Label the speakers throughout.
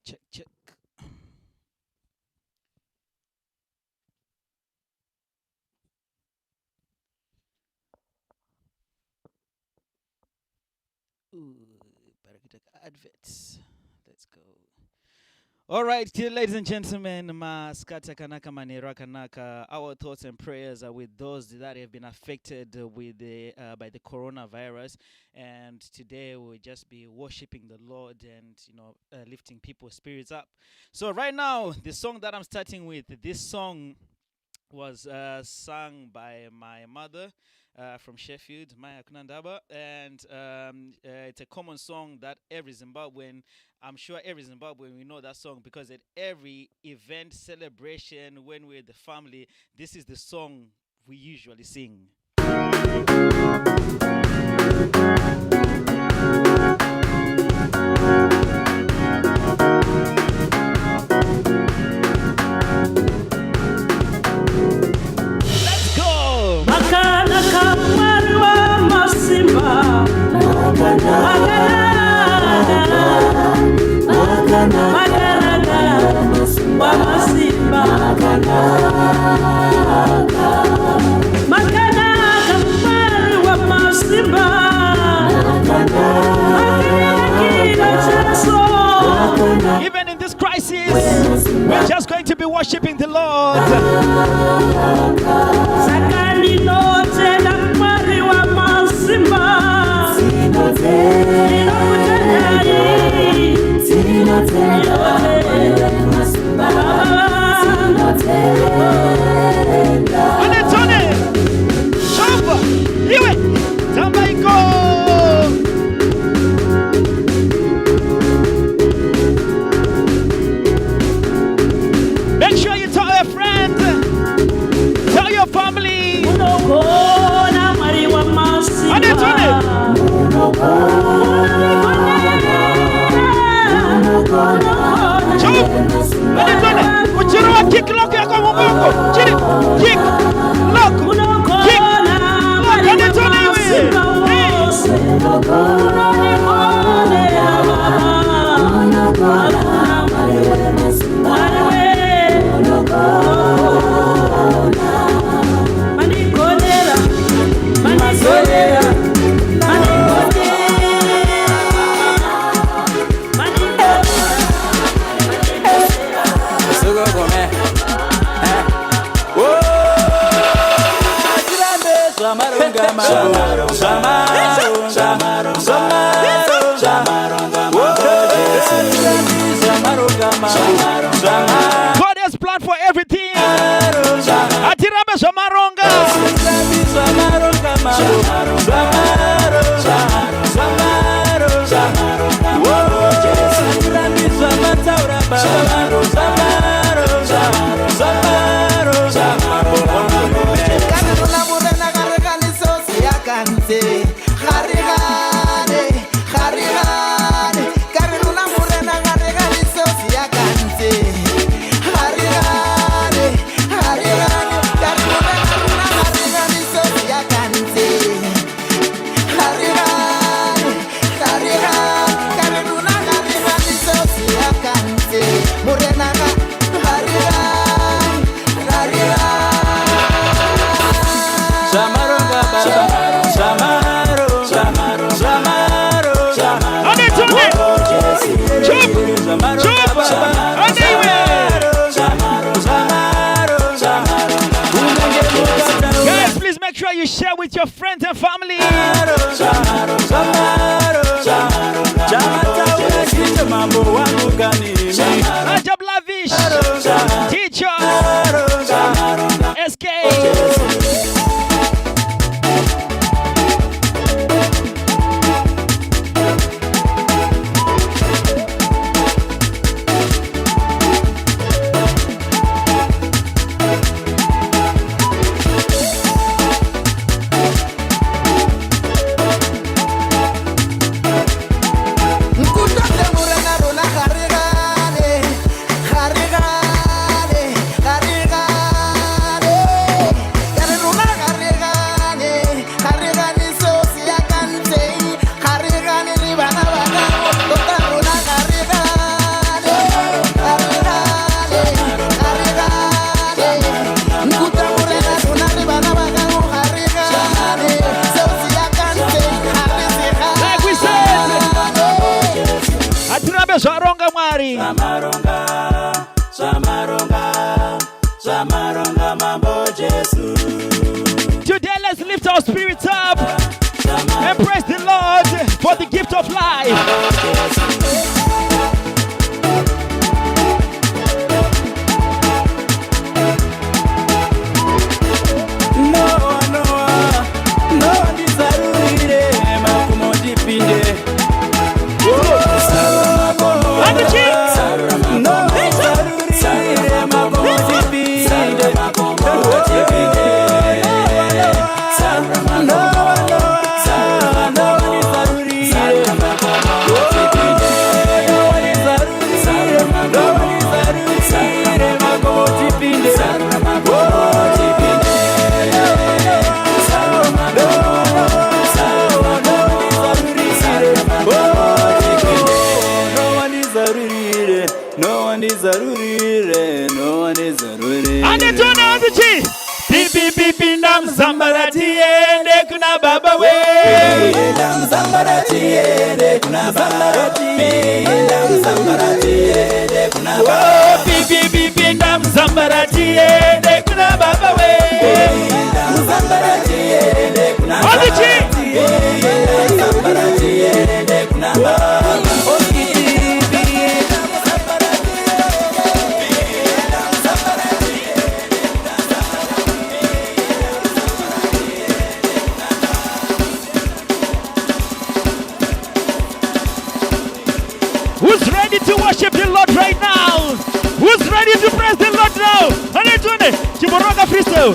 Speaker 1: Check, check. Ooh, better get adverts. Let's go. All right, dear ladies and gentlemen, Maskata Kanaka Manera Kanaka, our thoughts and prayers are with those that have been affected with by the coronavirus. And today we'll just be worshiping the Lord and lifting people's spirits up. So right now, the song that I'm starting with, this song was sung by my mother from Sheffield, Maya Kunandaba, and it's a common song that every Zimbabwean, I'm sure every Zimbabwean, we know that song because at every event, celebration, when we're the family, this is the song we usually sing. Even in this crisis, we're just going to be worshiping the Lord. Make sure you tell your friends, tell your family. Kick lock ya kwa mbongo. Chini. Kick lock. Kick lock. Anetone God has planned for everything. Atirabe Zamaronga. Guys, please make sure you share with your friends and family. Rajab Lavish, teacher, SK. family. Today, let's lift our spirits up and praise the Lord for the gift of life. Who's ready to worship the Lord right now? Who's ready to praise the Lord now? Anetone, Chiboroga Fristo.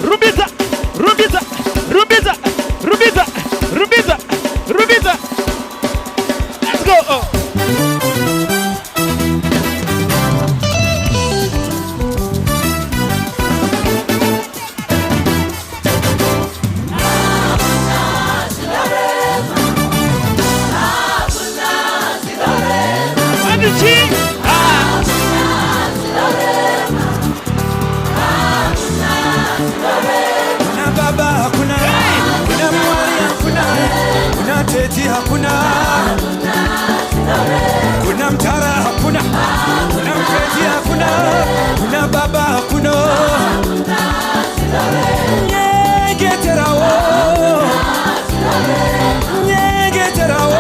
Speaker 1: Rubiza, Rubiza, Rubiza, Rubiza, Rubiza, Rubiza. Let's go.
Speaker 2: Hakuna kuna mtara hakuna kuna mfeti hakuna kuna baba hakuna nyegeterawo nyegeterawo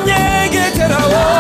Speaker 2: nyegeterawo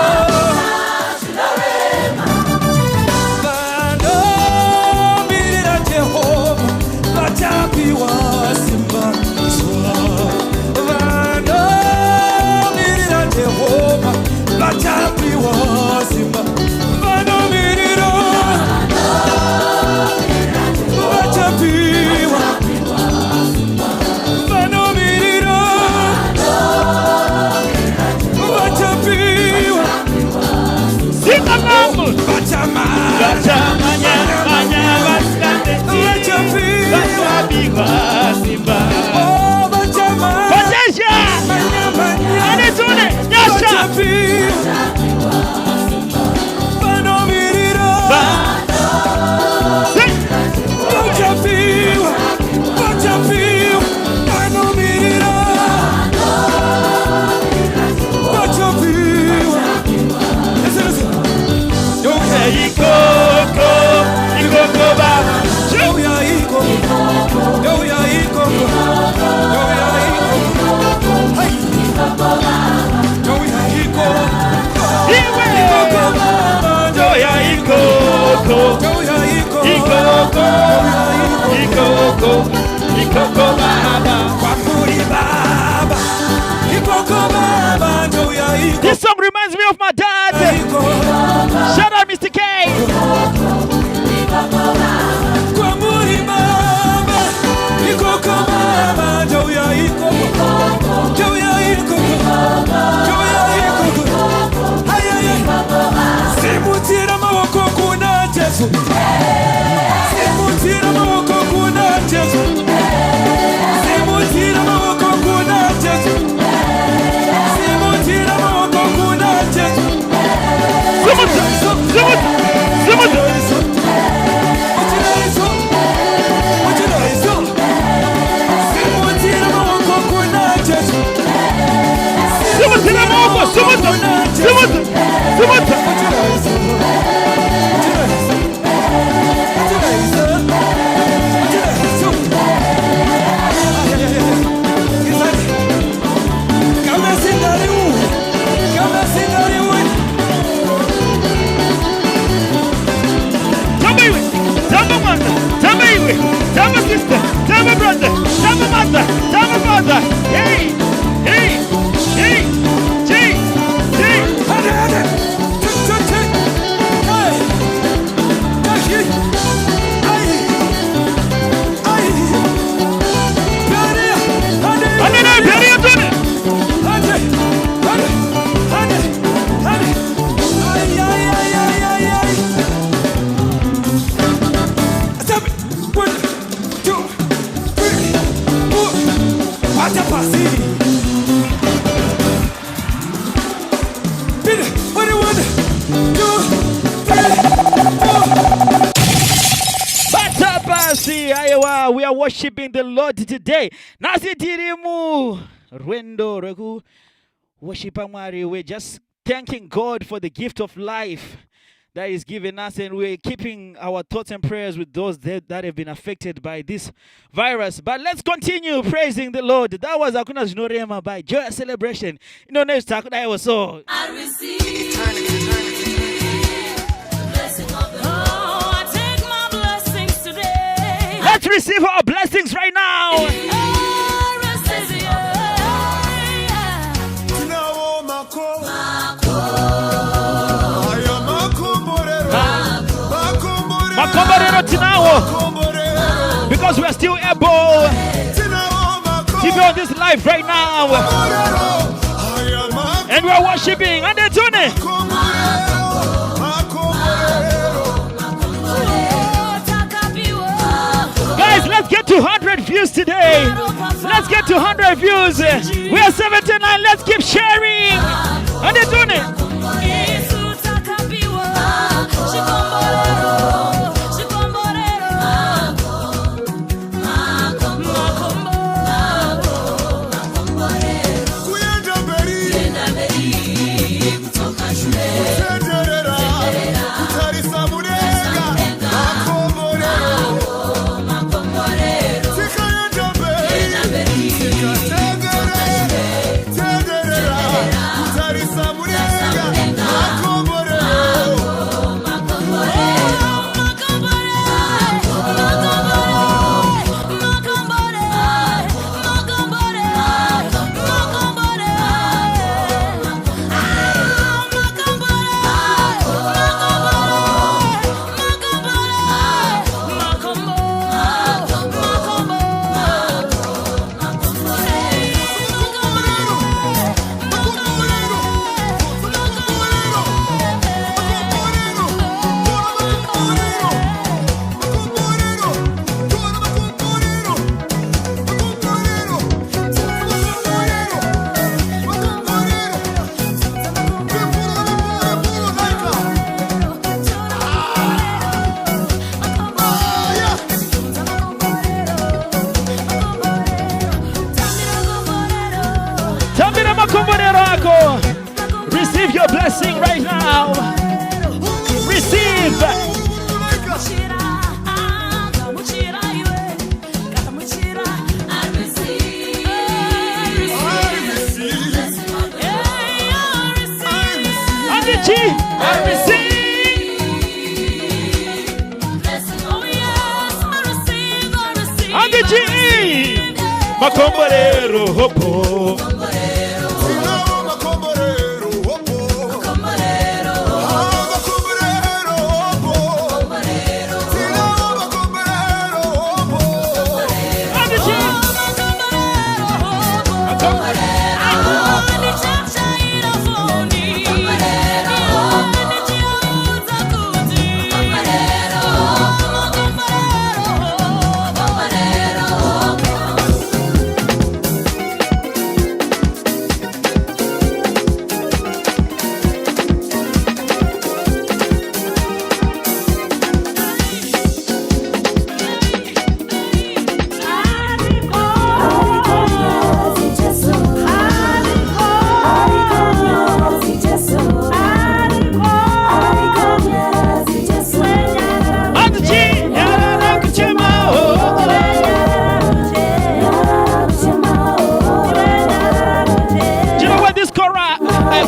Speaker 1: This song reminds me of my dad. Shout out Mr. K. tell my brother, tell my mother, tell my mother. Hey, hey, hey, hey, hey. We are worshiping the Lord today. Nasi tirimu rwendo regu worshipamari. We're just thanking God for the gift of life that is given us, and we're keeping our thoughts and prayers with those that have been affected by this virus. But let's continue praising the Lord. That was Hakuna Zinorema by Joyous Celebration. You know, next time I was so. I receive blessing of the Lord. I take my blessings today. Let's receive our blessings right now. Because we are still able to be on this life right now, and we are worshiping and they're doing it. Guys, let's get to 100 views today. Let's get to 100 views. We are 79. Let's keep sharing, and they're doing it. Receive your blessing right now. Receive. Makomborero hopo.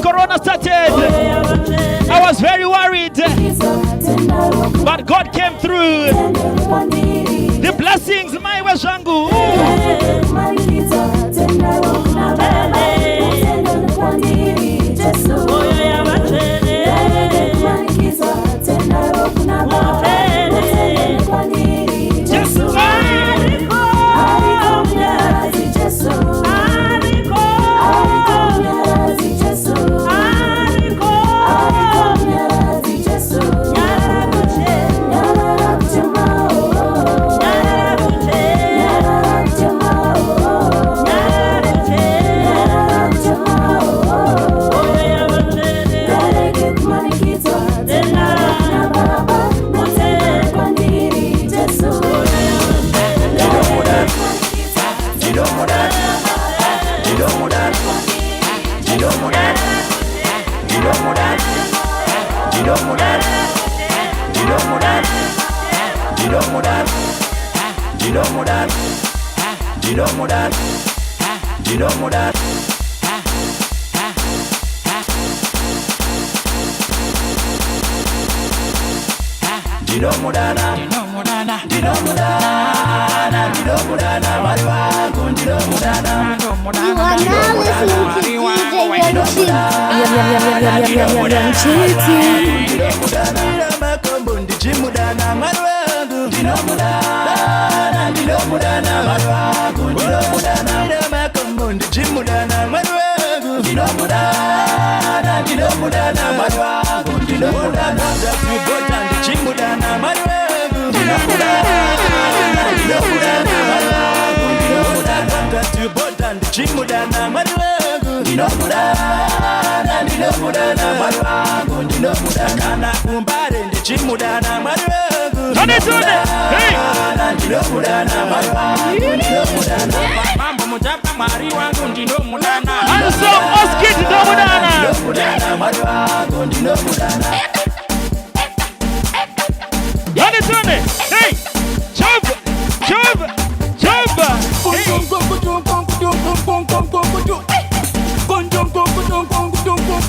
Speaker 1: Corona started, I was very worried, but God came through. The blessings my way Sema zangu.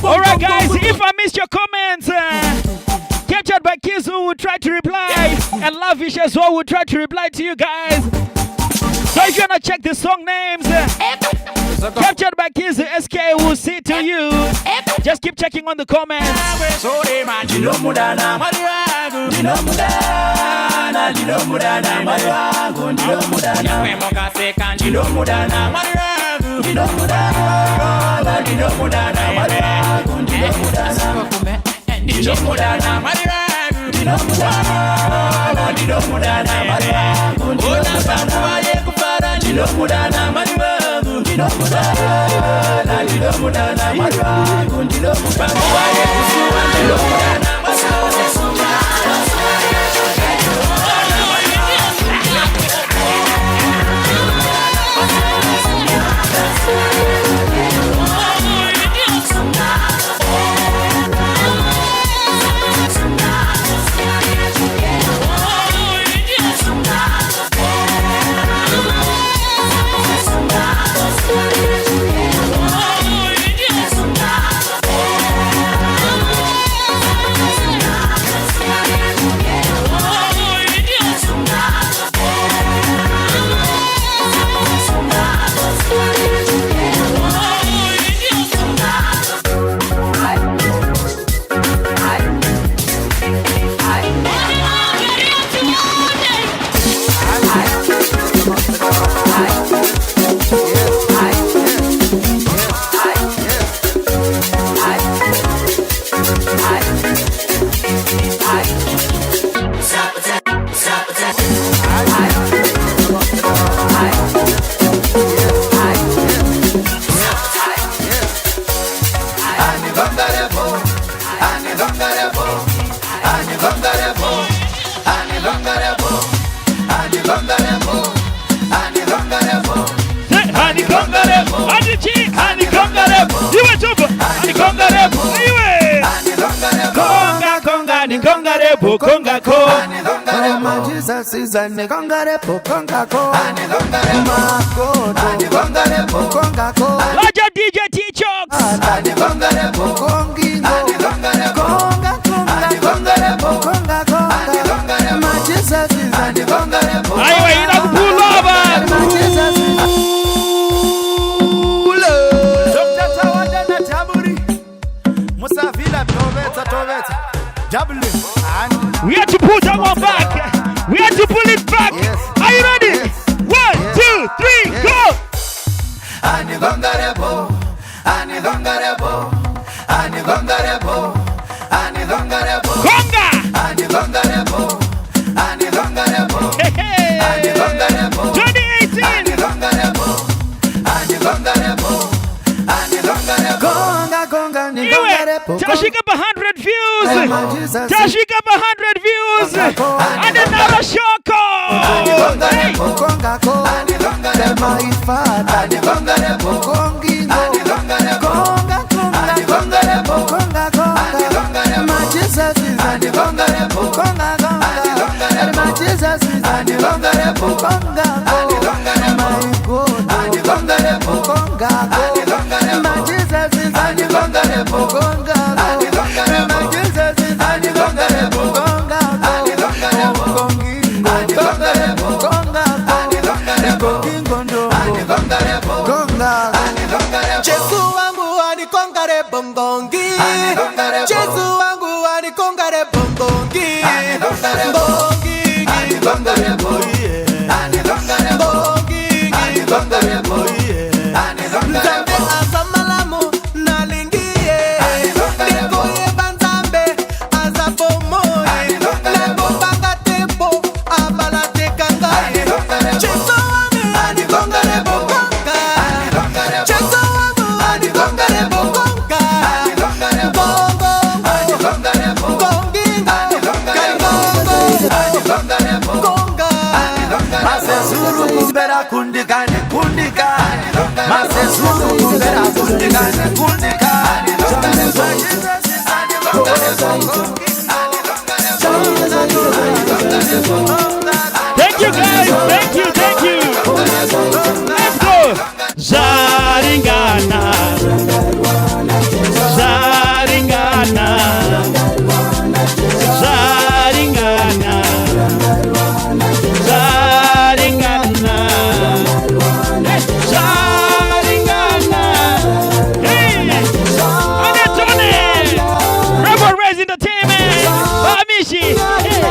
Speaker 1: Alright guys, if I missed your comments, captured by Kizu will try to reply, and Lavish as well will try to reply to you guys. So if you wanna check the song names, captured by Kizu, SK will see to you. Just keep checking on the comments.
Speaker 2: Jesus is a negongare pokonga ko.
Speaker 1: Larger DJ T-Choks. Aiwa ina kupulova. have to pull that one back. We have to pull it back. Are you ready? 1, 2, 3, go. Conga. Hey, hey. 2018. Tashik up 100 views. Tashik up 100 views. And another shoko.
Speaker 3: Jesu wangu anikongare bongongi. Jesu wangu anikongare bongongi. Bongi, bongi, bongi. Nzambe azamalamu nalingiye. Nikoye banzambe azabomoye. Lebo banga tempo abalate kangaye. Jesu wangu anikongare bongonga. Jesu wangu anikongare bongonga. Masezuru kumbera kundikane kundika. Masezuru kumbera kundikane kundika.
Speaker 1: Thank you guys. Thank you. Thank you. Let's go. Zaringana. Zaringana. Zaringana. Zaringana. Zaringana. Hey. Anatone. Rebel Raise Entertainment. Bamishi. Hey.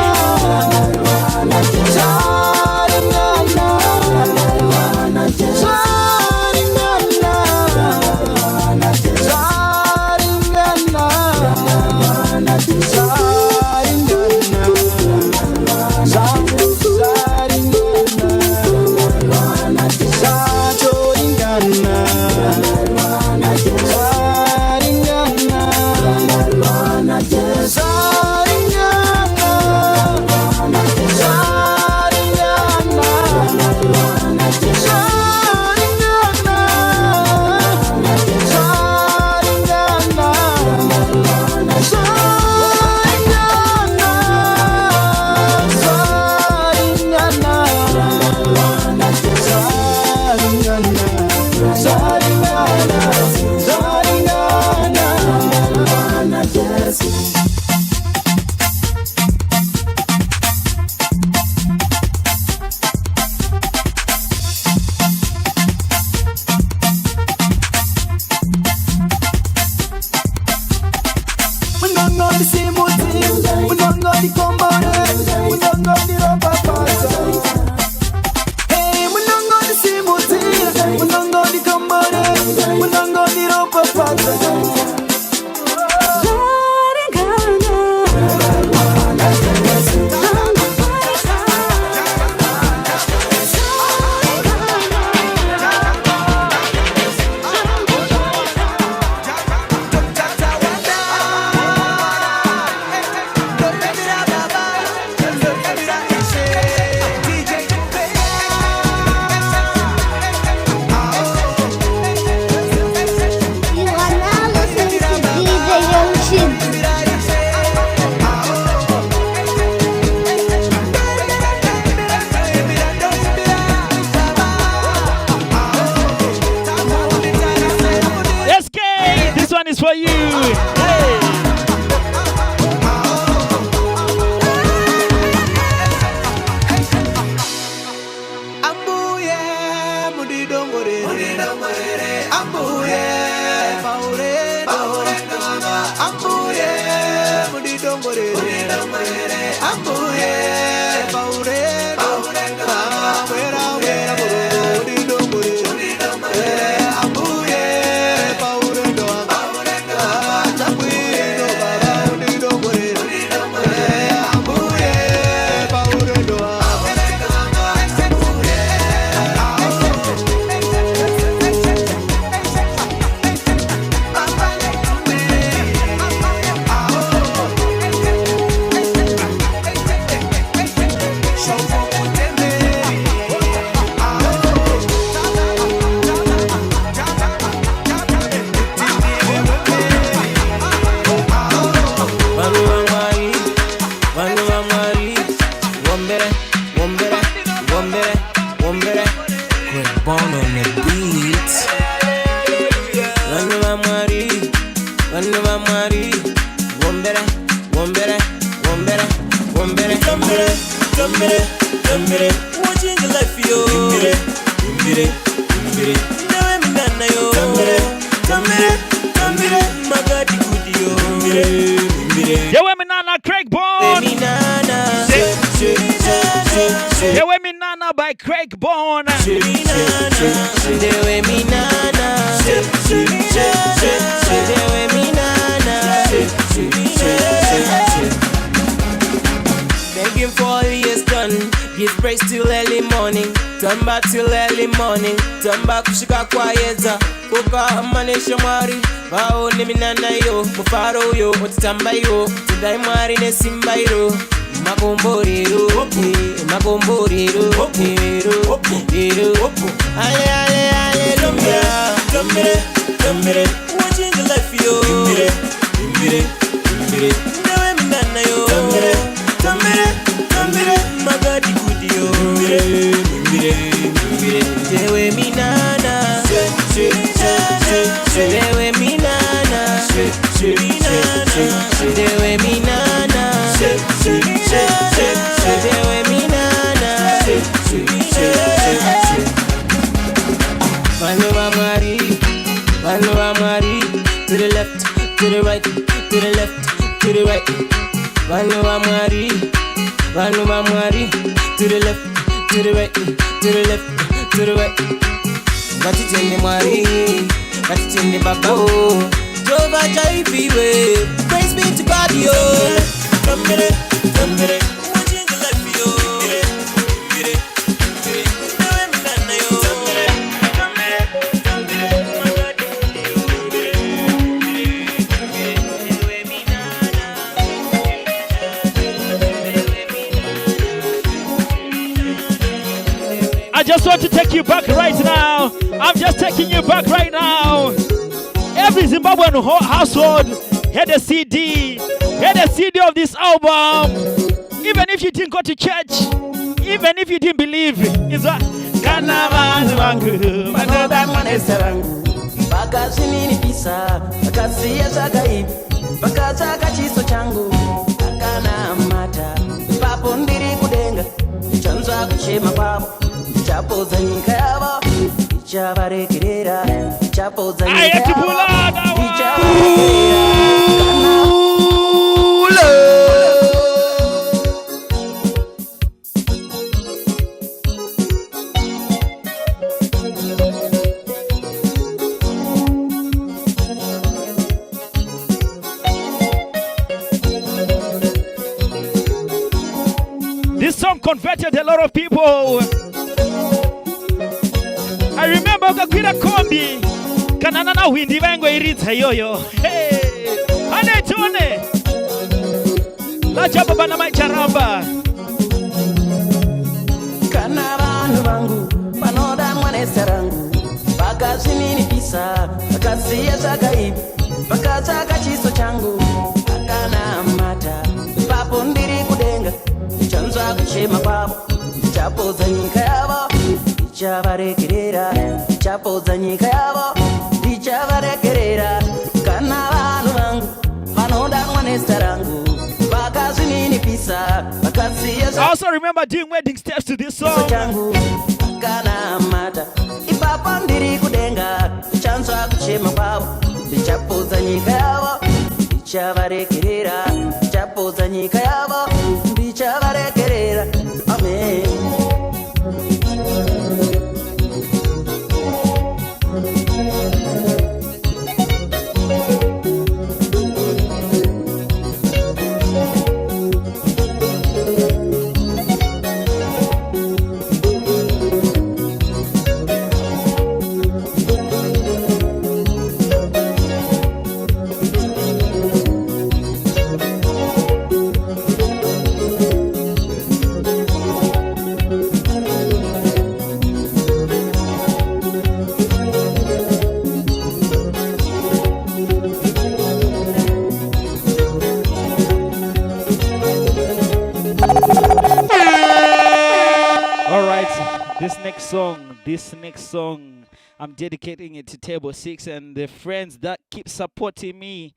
Speaker 2: Watching your life, yo. Now I'm nana, yo. Magadi good, yo.
Speaker 1: Yeah, women Nana Craig Bone. Yeah, women Nana by Craig Bone.
Speaker 2: Begging for all years done. Give praise till early morning. Turn back till early morning. Turn back kushika kwa yeza. Kuka amanesha mwari. Wao ni minana yo. Mufaro yo. Otitamba yo. Tudai mwari ne simba yo. Magomborero. Magomborero. Ale ale ale. Dumire. Watching the life yo. Dumire. Now I'm minana yo. Dumire. Magadi good yo. Dewe minana. Dewe minana. Dewe minana. Dewe minana. Vanova Mari. To the left, to the right, to the left, to the right. Vanova Mari. To the left, to the right, to the left, to the right. Got it in the Mari, got it in the Baba. Jova Jaifiwe, praise be to God, yo. Come watching the life, yo.
Speaker 1: I just want to take you back right now. I'm just taking you back right now. Every Zimbabwean household had a CD of this album. Even if you didn't go to church, even if you didn't believe, it's a This song converted a lot of people. I remember Kakwira Kombi Kanana Windi Vango Iritha Yoyo. Hey, Ane Tone La Chapa Bana Macharamba
Speaker 4: Kanavanu vangu Panoda mwane sarangu Pakazini pisa Pakasiya zakaibu Pakazaka chiso changu Akana mata Papo ndiri kudenga Chanza kuchema kwabo Chapoza nyika yabo Ichavarekerera Chapoza nyika yabo Ichavarekerera Kana vanu vangu Vanoda mwane sarangu Pakazini pisa Pakasiya
Speaker 1: I also remember doing wedding steps to this song.
Speaker 4: Kana mata Ipapa ndiri kudenga Chanza kuchema kwabo Chapoza nyika yabo Ichavarekerera Chapoza nyika yabo Ichavarekerera Amen.
Speaker 1: This next song, I'm dedicating it to Table 6 and the friends that keep supporting me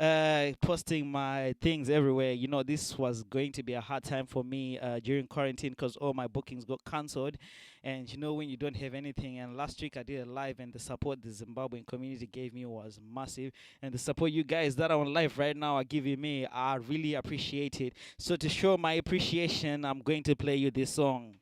Speaker 1: posting my things everywhere. You know, this was going to be a hard time for me during quarantine because all my bookings got cancelled. And you know, when you don't have anything, and last week I did a live, and the support the Zimbabwean community gave me was massive. And the support you guys that are on live right now are giving me, I really appreciate it. So to show my appreciation, I'm going to play you this song.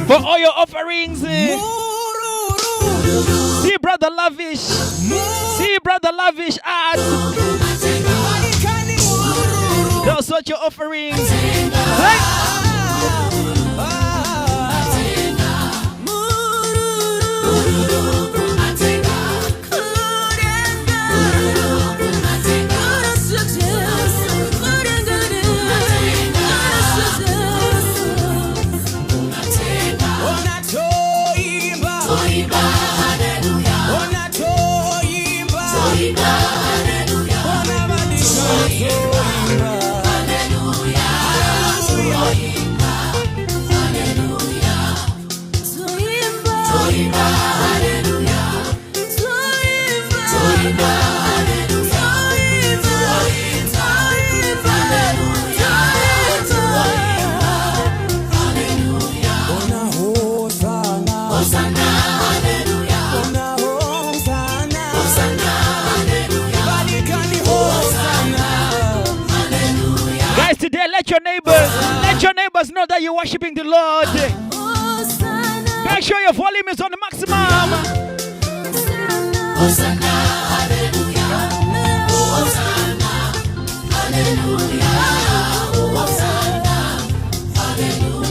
Speaker 1: For all your offerings. See Brother Lavish. See Brother Lavish ads. Those such your offerings.
Speaker 5: Hallelujah.
Speaker 1: believers know that you're worshiping the Lord. Make sure your volume is on the maximum.
Speaker 5: Hosanna, hallelujah. Hosanna, hallelujah. Hosanna, hallelujah.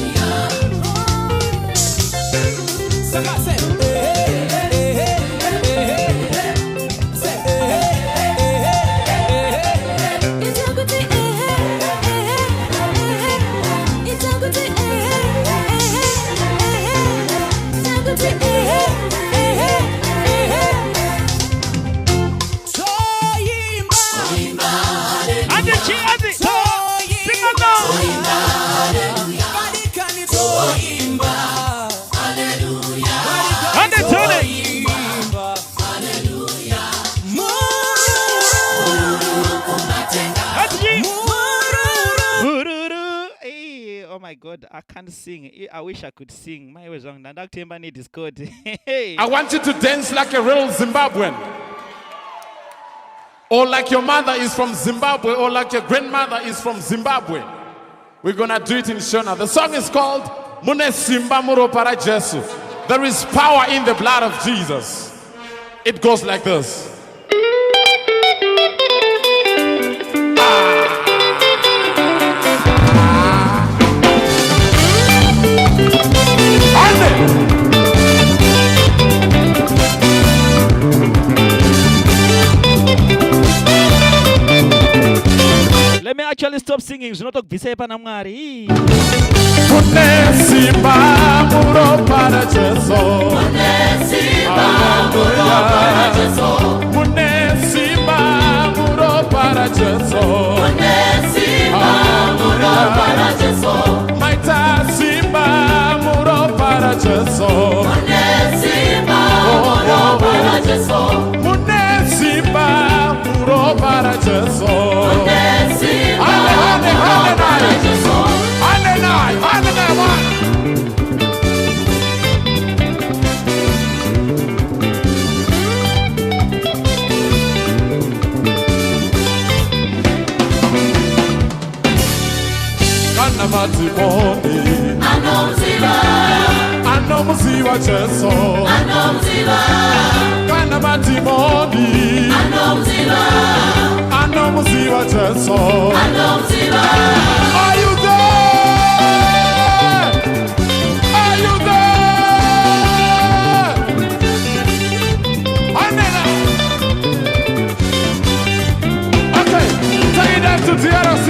Speaker 1: God, I can't sing. I wish I could sing. My was wrong. I
Speaker 6: want you to dance like a real Zimbabwean. Or like your mother is from Zimbabwe, or like your grandmother is from Zimbabwe. We're gonna do it in Shona. The song is called Mune Simba Muro Para Jesu. There is power in the blood of Jesus. It goes like this.
Speaker 1: Let me actually stop singing. It's not Visepa Namari.
Speaker 6: Mune Simba Muro Para Jesu. Mune Simba Muro Para Jesu. Mune Simba Muro Para Jesu. Mune Simba Muro Para Jesu. Maita Simba Muro Para Jesu. Mune Simba Muro Para Jesu. Mune Simba Muro Para Jesu. Mune Simba Muro Para Jesu. Anomuziva Jesu. Anomuziva Jesu. Are you there? Are you there? Okay, take it up to DRC.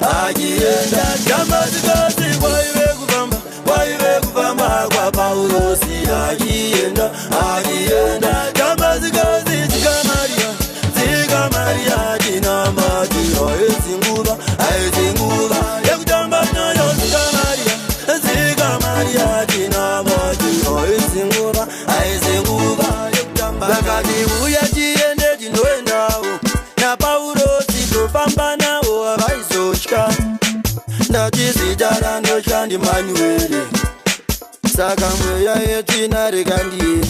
Speaker 3: Agienda jamazikazi waive kufamba kwa Paulo si agienda jamazikazi zika Maria dina madiro ezinguba yakutamba nayo zika Maria dina madiro ezinguba yakutamba bakati uya jiende dinoendawo na Paulo zitofamba nawo abaizochka ndachizijara ndoshandi manuele saka mweya yetina rekandiye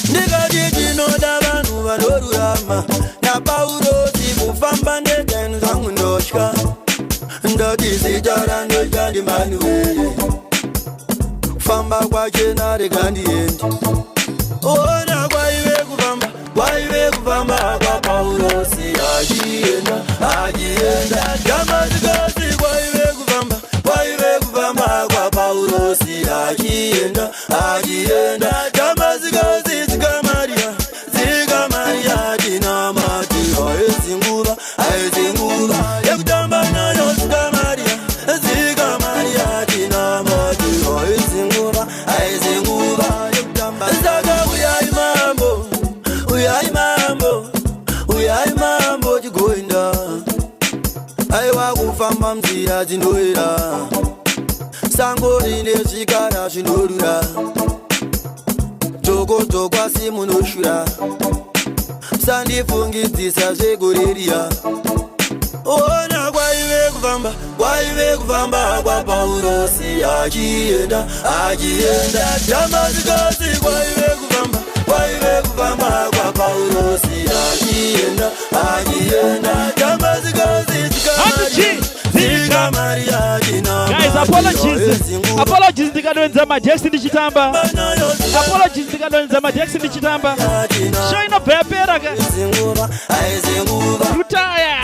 Speaker 3: ndikati tinoda vanhu vanorurama na Paulo tikufamba ndegani zangu ndotya ndachizijara ndoshandi manuele kufamba kwachena rekandiendi ona kwaive kufamba kwa Paulo si agienda jamazikazi kwaive kufamba kwa Paulo si agienda jamazikazi zika Maria dina madiro ezinguba yakutamba nayo zika Maria dina madiro ezinguba yakutamba zaka uyai mambo chigoinda aiwa kufamba mzira dzinoera sango rine zvikara zvinorura dzokwa simunoshura sandifungidzisa zvegoreriya ona kwaive kufamba kwa Paulo si agienda jamazikazi kwaive kufamba kwa Paulo si agienda jamazikazi zika Maria dina.
Speaker 1: Guys, apologies ndikadonza majeksi ndichitamba. Apologies ndikadonza majeksi ndichitamba. Show ino pepera ka. Rutaya.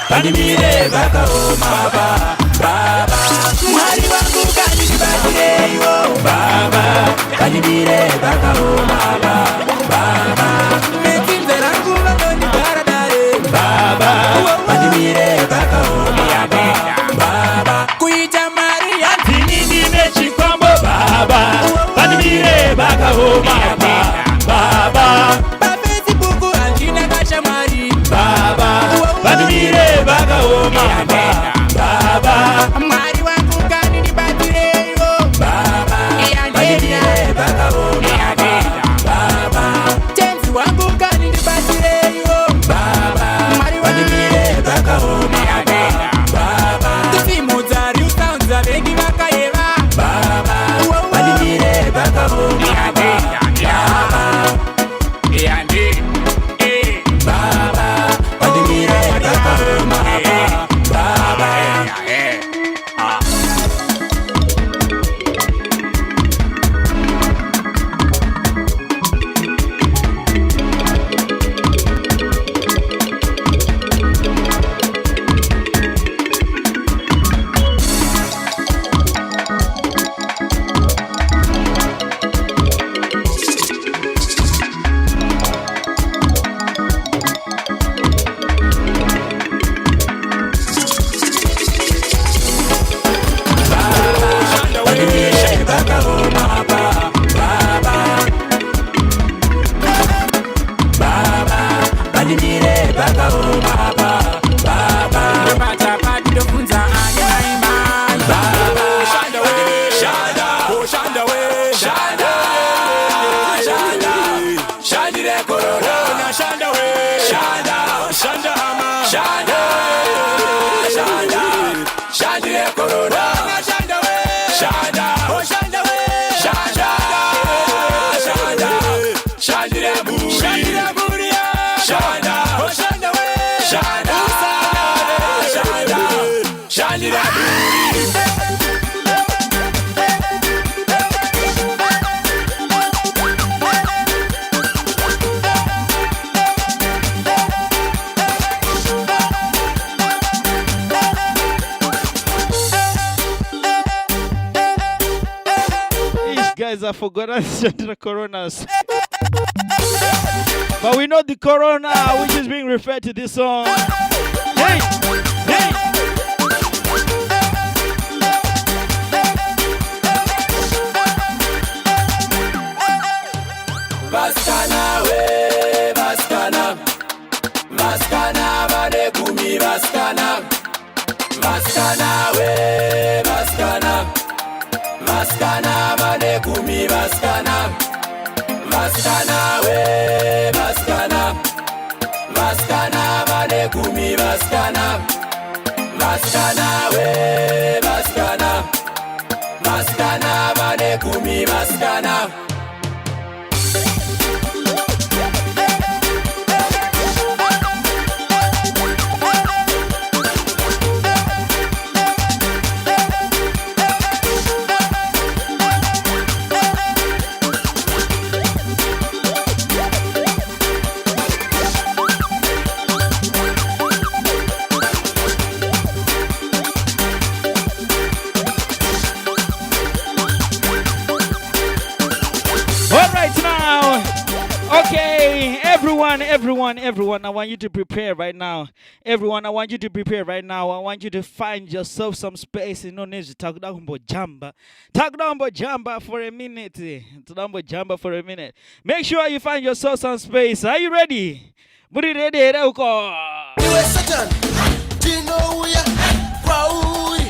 Speaker 2: Pandimire baka o baba mwari wangu kanibadire yo baba pandimire baka o baba metinze rangu ngoni paradare baba pandimire baka o baba kuita Maria tinini mechikwambo baba pandimire baka o baba Facebook anjina kacha mari baba pandimire baka o baba mwari wangu kanibadire yo baba pandimire baka o baba
Speaker 3: Shandire Corona.
Speaker 2: Na shanda we.
Speaker 3: Shanda.
Speaker 2: Shanda hama.
Speaker 3: Shanda. Shanda. Shandire Corona.
Speaker 2: Na shanda we.
Speaker 3: Shanda.
Speaker 2: Oh shanda we.
Speaker 3: Shanda. Shanda. Shandire Buri.
Speaker 2: Shandire Buri.
Speaker 3: Shanda.
Speaker 2: Oh shanda we.
Speaker 3: Shanda. Shanda. Shandire Buri.
Speaker 1: Guys, I forgot the coronas. But we know the corona which is being referred to this song. Hey! Hey!
Speaker 3: Vaskana we, Vaskana. Vaskana vade kumi Vaskana. Vaskana we, Vaskana. Vaskana vade kumi Vaskana. Vaskana we, Vaskana. Vaskana vade kumi Vaskana. Vaskana we, Vaskana. Vaskana vade kumi Vaskana.
Speaker 1: Everyone, I want you to prepare right now. Everyone, I want you to prepare right now. I want you to find yourself some space. You know, need to talk down about jamba. Talk down about jamba for a minute. Talk down about jamba for a minute. Make sure you find yourself some space. Are you ready? Budi ready, Rauko.
Speaker 3: You are Satan. Tino we are Rauri.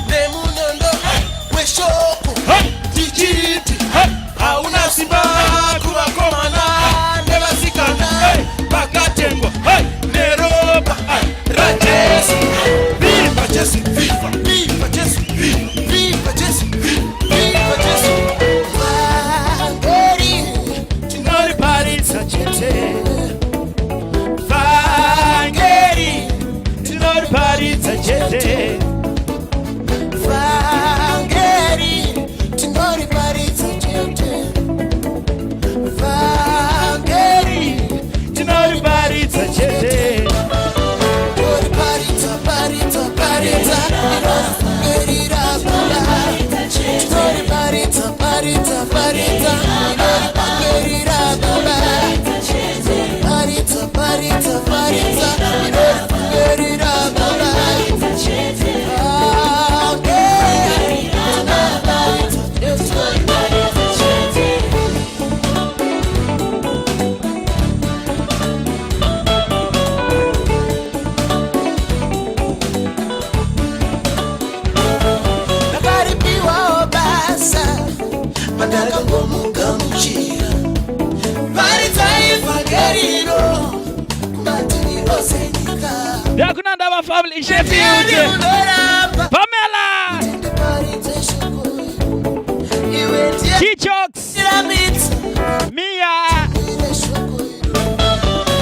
Speaker 3: Nemunondo. We shoko. Tijiti. Hauna simba kuwa komana. Never sikana. Bakatengo. Neroba. Rajesu. Viva Jesu. Viva. Viva Jesu. Viva. Viva Jesu. Viva Jesu. Vangeri. Tinori paritsa chete. Vangeri. Tinori paritsa chete. Vangeri. Tinori paritsa chete. Vangeri. Tinori paritsa chete. Tinori paritsa, paritsa, paritsa. Tinori paritsa, paritsa, paritsa. Tinori paritsa, paritsa, paritsa. Tinori
Speaker 1: Dakuna Ndaba family in Sheffield. Pamela. Chichoks. Mia.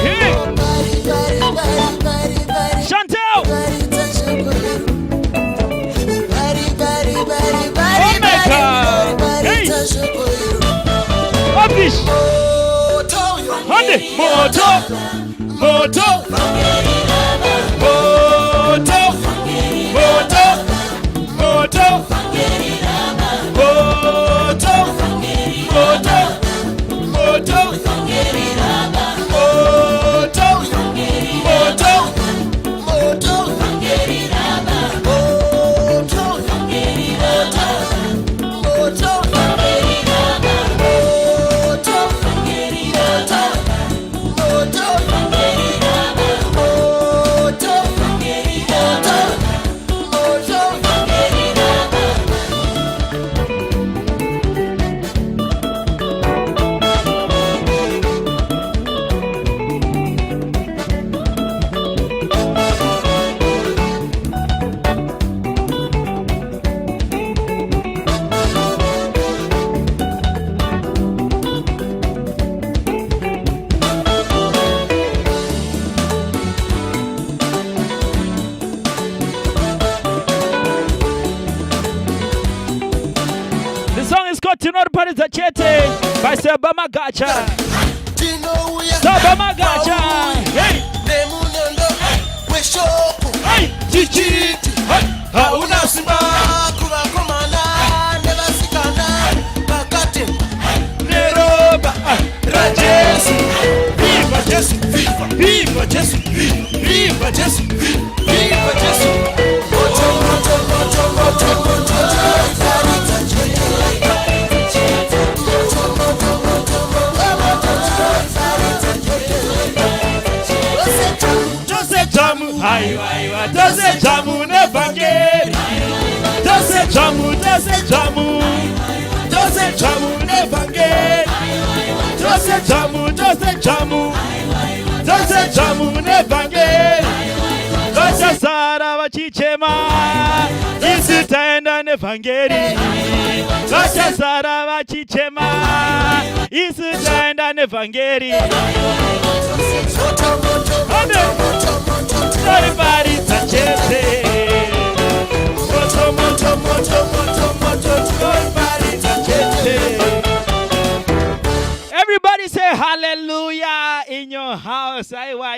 Speaker 1: Hey. Chantel. Omega. Hey. Obish. Honey. Moto. Moto. Moto. Moto. Moto. Moto. Moto. Moto. tinoriparidza chete paseba magacha
Speaker 3: tinouya
Speaker 1: saba magacha hey
Speaker 3: nemunondo weshoko
Speaker 1: chichiti hauna simba
Speaker 3: kuvakomana nevasikana vakati
Speaker 1: neroba rajesu viva jesu viva jesu viva jesu viva jesu
Speaker 3: moto moto moto moto moto iparidza chete moto moto moto moto iparidza chete
Speaker 1: Jose jamu aiwa Jose jamu nevangeli Jose jamu nevangeli Jose jamu nevangeli Vachasara vachichema isi taenda nevangeli Vachasara vachichema isi taenda nevangeli Everybody touch it. Everybody say hallelujah in your house. Aiwa.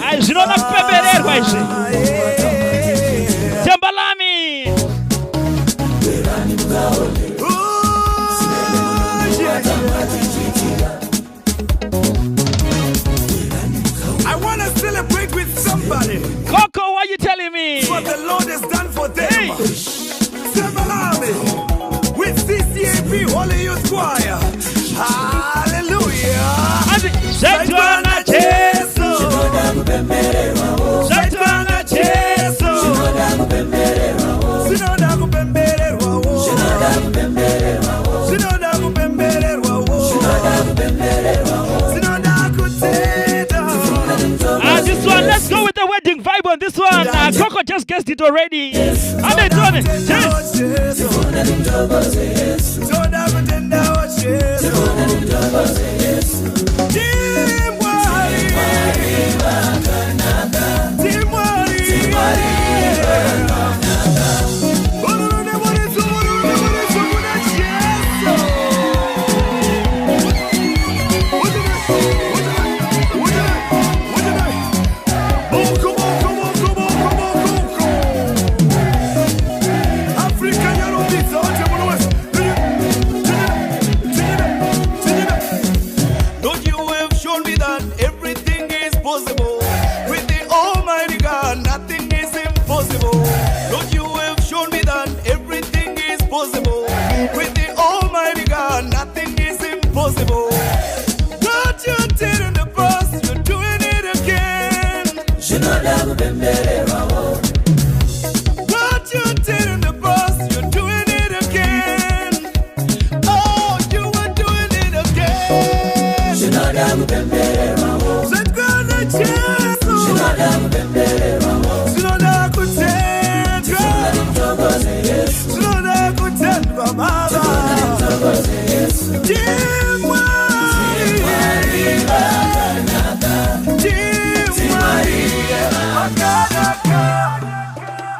Speaker 1: Ai jirona kupeberer waishi. Jambalami.
Speaker 7: I want to celebrate with somebody.
Speaker 1: Coco, what you telling me?
Speaker 7: What the Lord has done for them.
Speaker 1: Hey.
Speaker 7: Semalami with CCAP Holy Youth Choir. Hallelujah.
Speaker 1: Shetwana Jesu. Shetwana Jesu.
Speaker 7: Sinoda kupembererwa wo. Sinoda kupembererwa wo. Sinoda kutenda.
Speaker 1: This one, let's go with the wedding vibe on this one. Coco just guessed it already. How they doing it?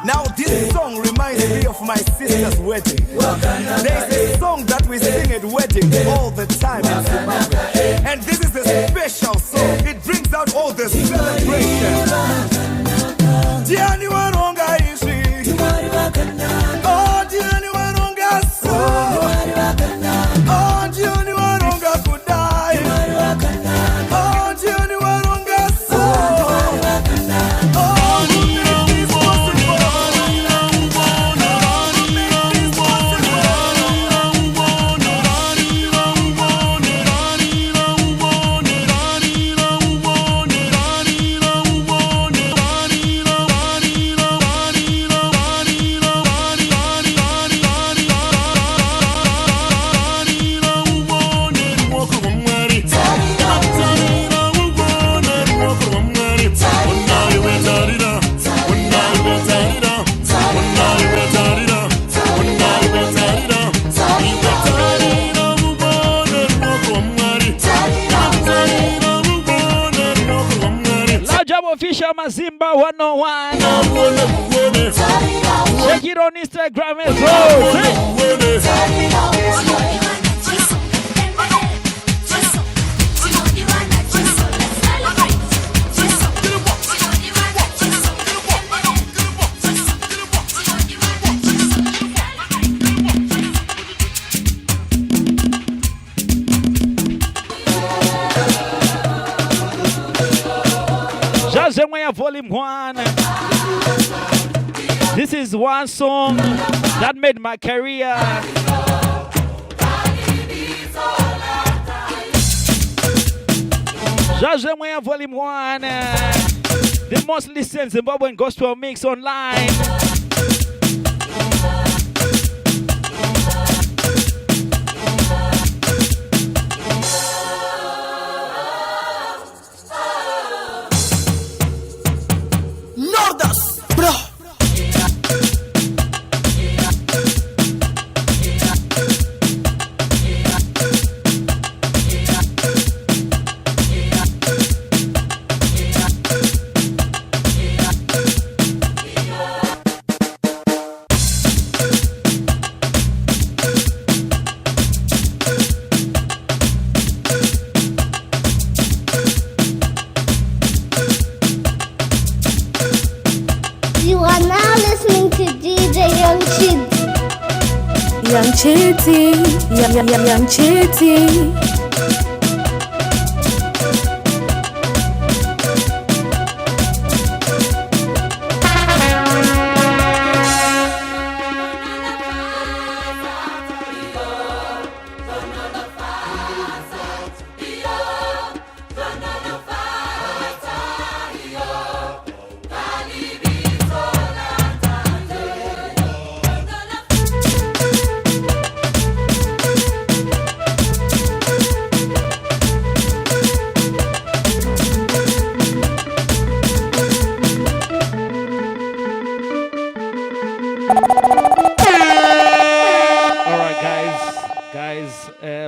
Speaker 7: Now this song reminds me of my sister's wedding. There's a song that we sing at weddings all the time in Zimbabwe. And this is a special song. It brings out all the celebration. Diani waronga ishi. Oh, Diani waronga so. Oh, Diani waronga kudai. Oh, Diani waronga so. Oh,
Speaker 1: official Mazimba 101. Check it on Instagram as well. Jazemwaya Volume 1. This is one song that made my career. Jazemwaya Volume 1. The most listened Zimbabwean gospel mix online.
Speaker 8: Young Chitty.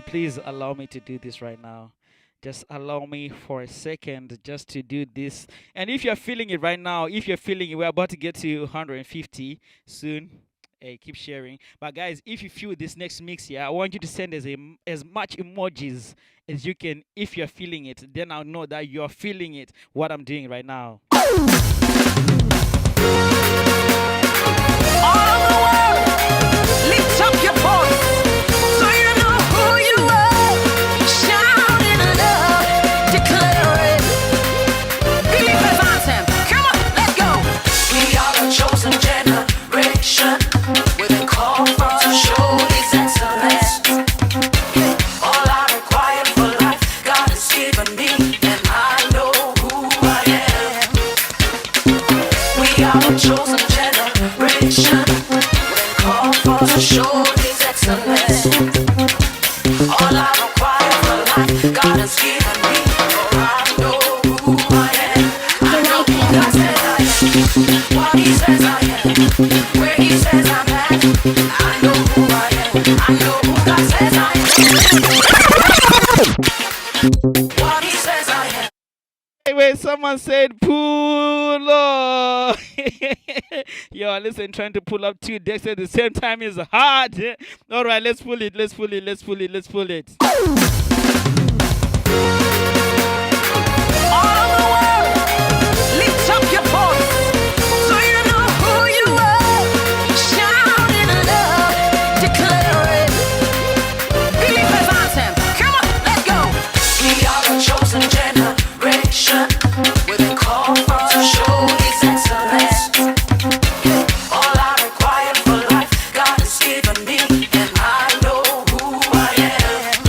Speaker 1: Please allow me to do this right now. Just allow me for a second just to do this. And if you're feeling it right now, if you're feeling it, we're about to get to 150 soon. Hey, keep sharing. But guys, if you feel this next mix here, I want you to send us as much emojis as you can. If you're feeling it, then I'll know that you're feeling it, what I'm doing right now.
Speaker 3: All over the world, lift up your voice. Show His excellence. All I require for life, God has given me. For I know who I am. I know who God says I am. What He says I am. Where He says I'm at. I know who I am. I know who God says I am. What He says I am.
Speaker 1: Wait, someone said pull up. Yo, listen, trying to pull up 2 decks at the same time is hard. All right, let's pull it. Let's pull it. Let's pull it. Let's pull it.
Speaker 3: All over the world, lift up your voice so you know who you are. Shout in love, declare it. Believe His anthem. Come on, let's go. We are the chosen generation. We've been called for to show His excellence. All I require for life, God has given me, and I know who I am.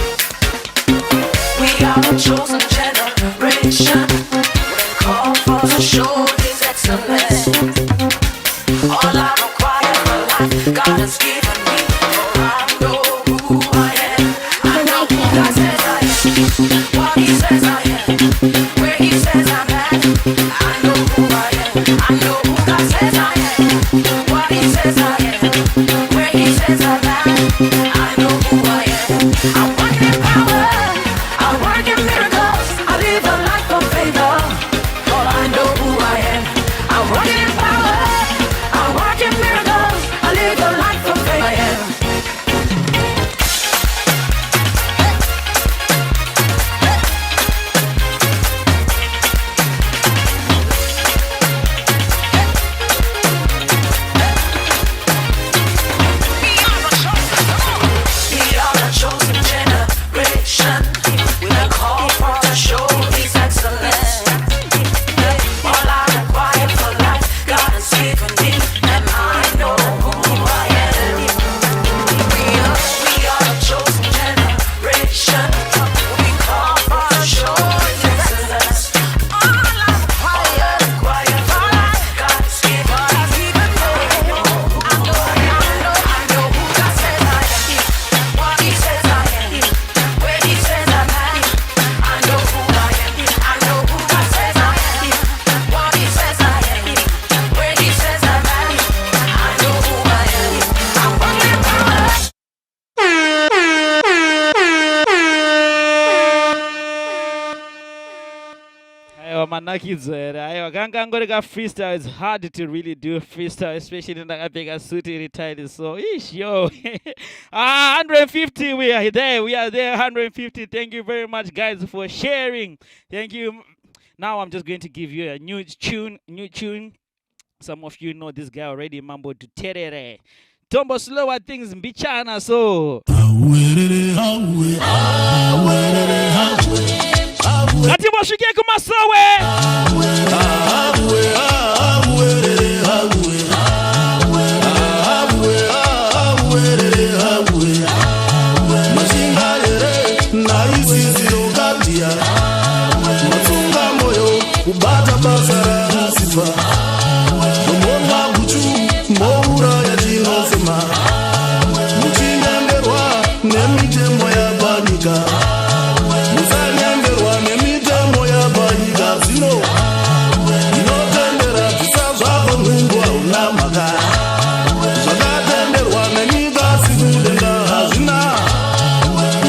Speaker 3: We are the chosen generation. We've been called for to show His excellence. All I require for life, God has given me, for I know who I am. I know who God says I am. What He says I am. Where He says I'm at. I know who I am. I know who God says I am. What He says I am. Where He says I'm at. I know who I am. I work in power. I work in miracles. I live a life of favor. For I know who I
Speaker 1: Aiwa manakidzere. Aiwa kangangoreka freestyle. It's hard to really do freestyle, especially in the suit retired. So ish yo. 150 we are there. We are there 150. Thank you very much guys for sharing. Thank you. Now I'm just going to give you a new tune. Some of you know this guy already, Mambo to Terere. Tombo slower things mbichana so. Kati moshuke kumasowe.
Speaker 9: Kubata basara sifa Nomona guchu Moura ya jinosema Muchinyangerwa Nemitemo ya banika Musanyangerwa Nemitemo ya banika Zino Inotendera Tisazwako nungwa unamaka Zakatenderwa Nemita Sikudenda hazina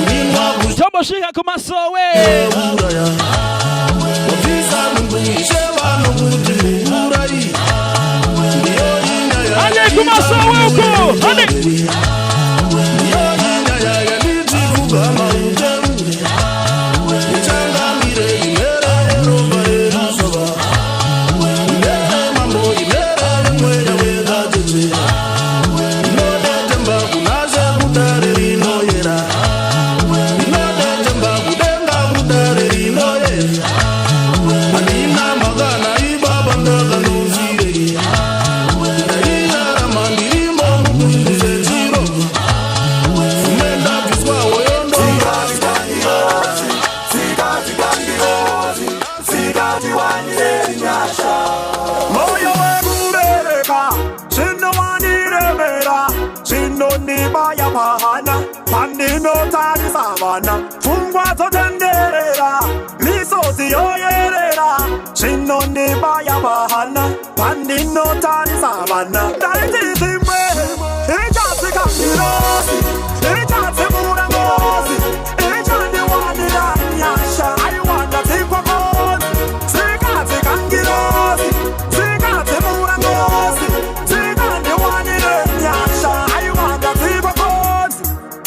Speaker 9: Urinwa guchu
Speaker 1: Tombo shika kumasowe
Speaker 9: Uraya
Speaker 1: Ale kumasowe uko ale
Speaker 7: Pandino tari savana, fungwa totenderera, misozi yoyerera, shinoni baya bahana, pandino tari savana, daiti zimwe, ijati kandirosi, ijati murangosi, ijani wanira nyasha, I wanda tikwa kozi, zikati kandirosi, zikati murangosi, zikani wanira nyasha, I wanda tikwa kozi.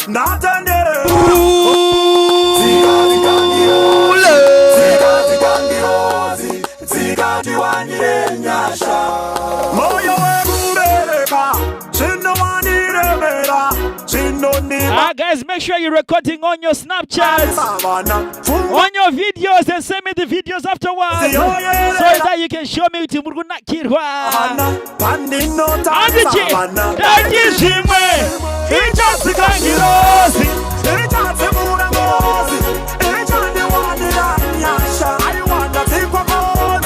Speaker 7: Natandere Zigati wanire nyasha Moyo webureka Chino wanire mera Chino ni
Speaker 1: guys, make sure you're recording on your Snapchat, on your videos, and send me the videos afterwards so that you can show me to Murguna Kirwa. Andiji, Dajishimwe, Ijasi Kangirosi, Ijasi Murangosi, Ijani Wanira Nyasha, I want to take a boat,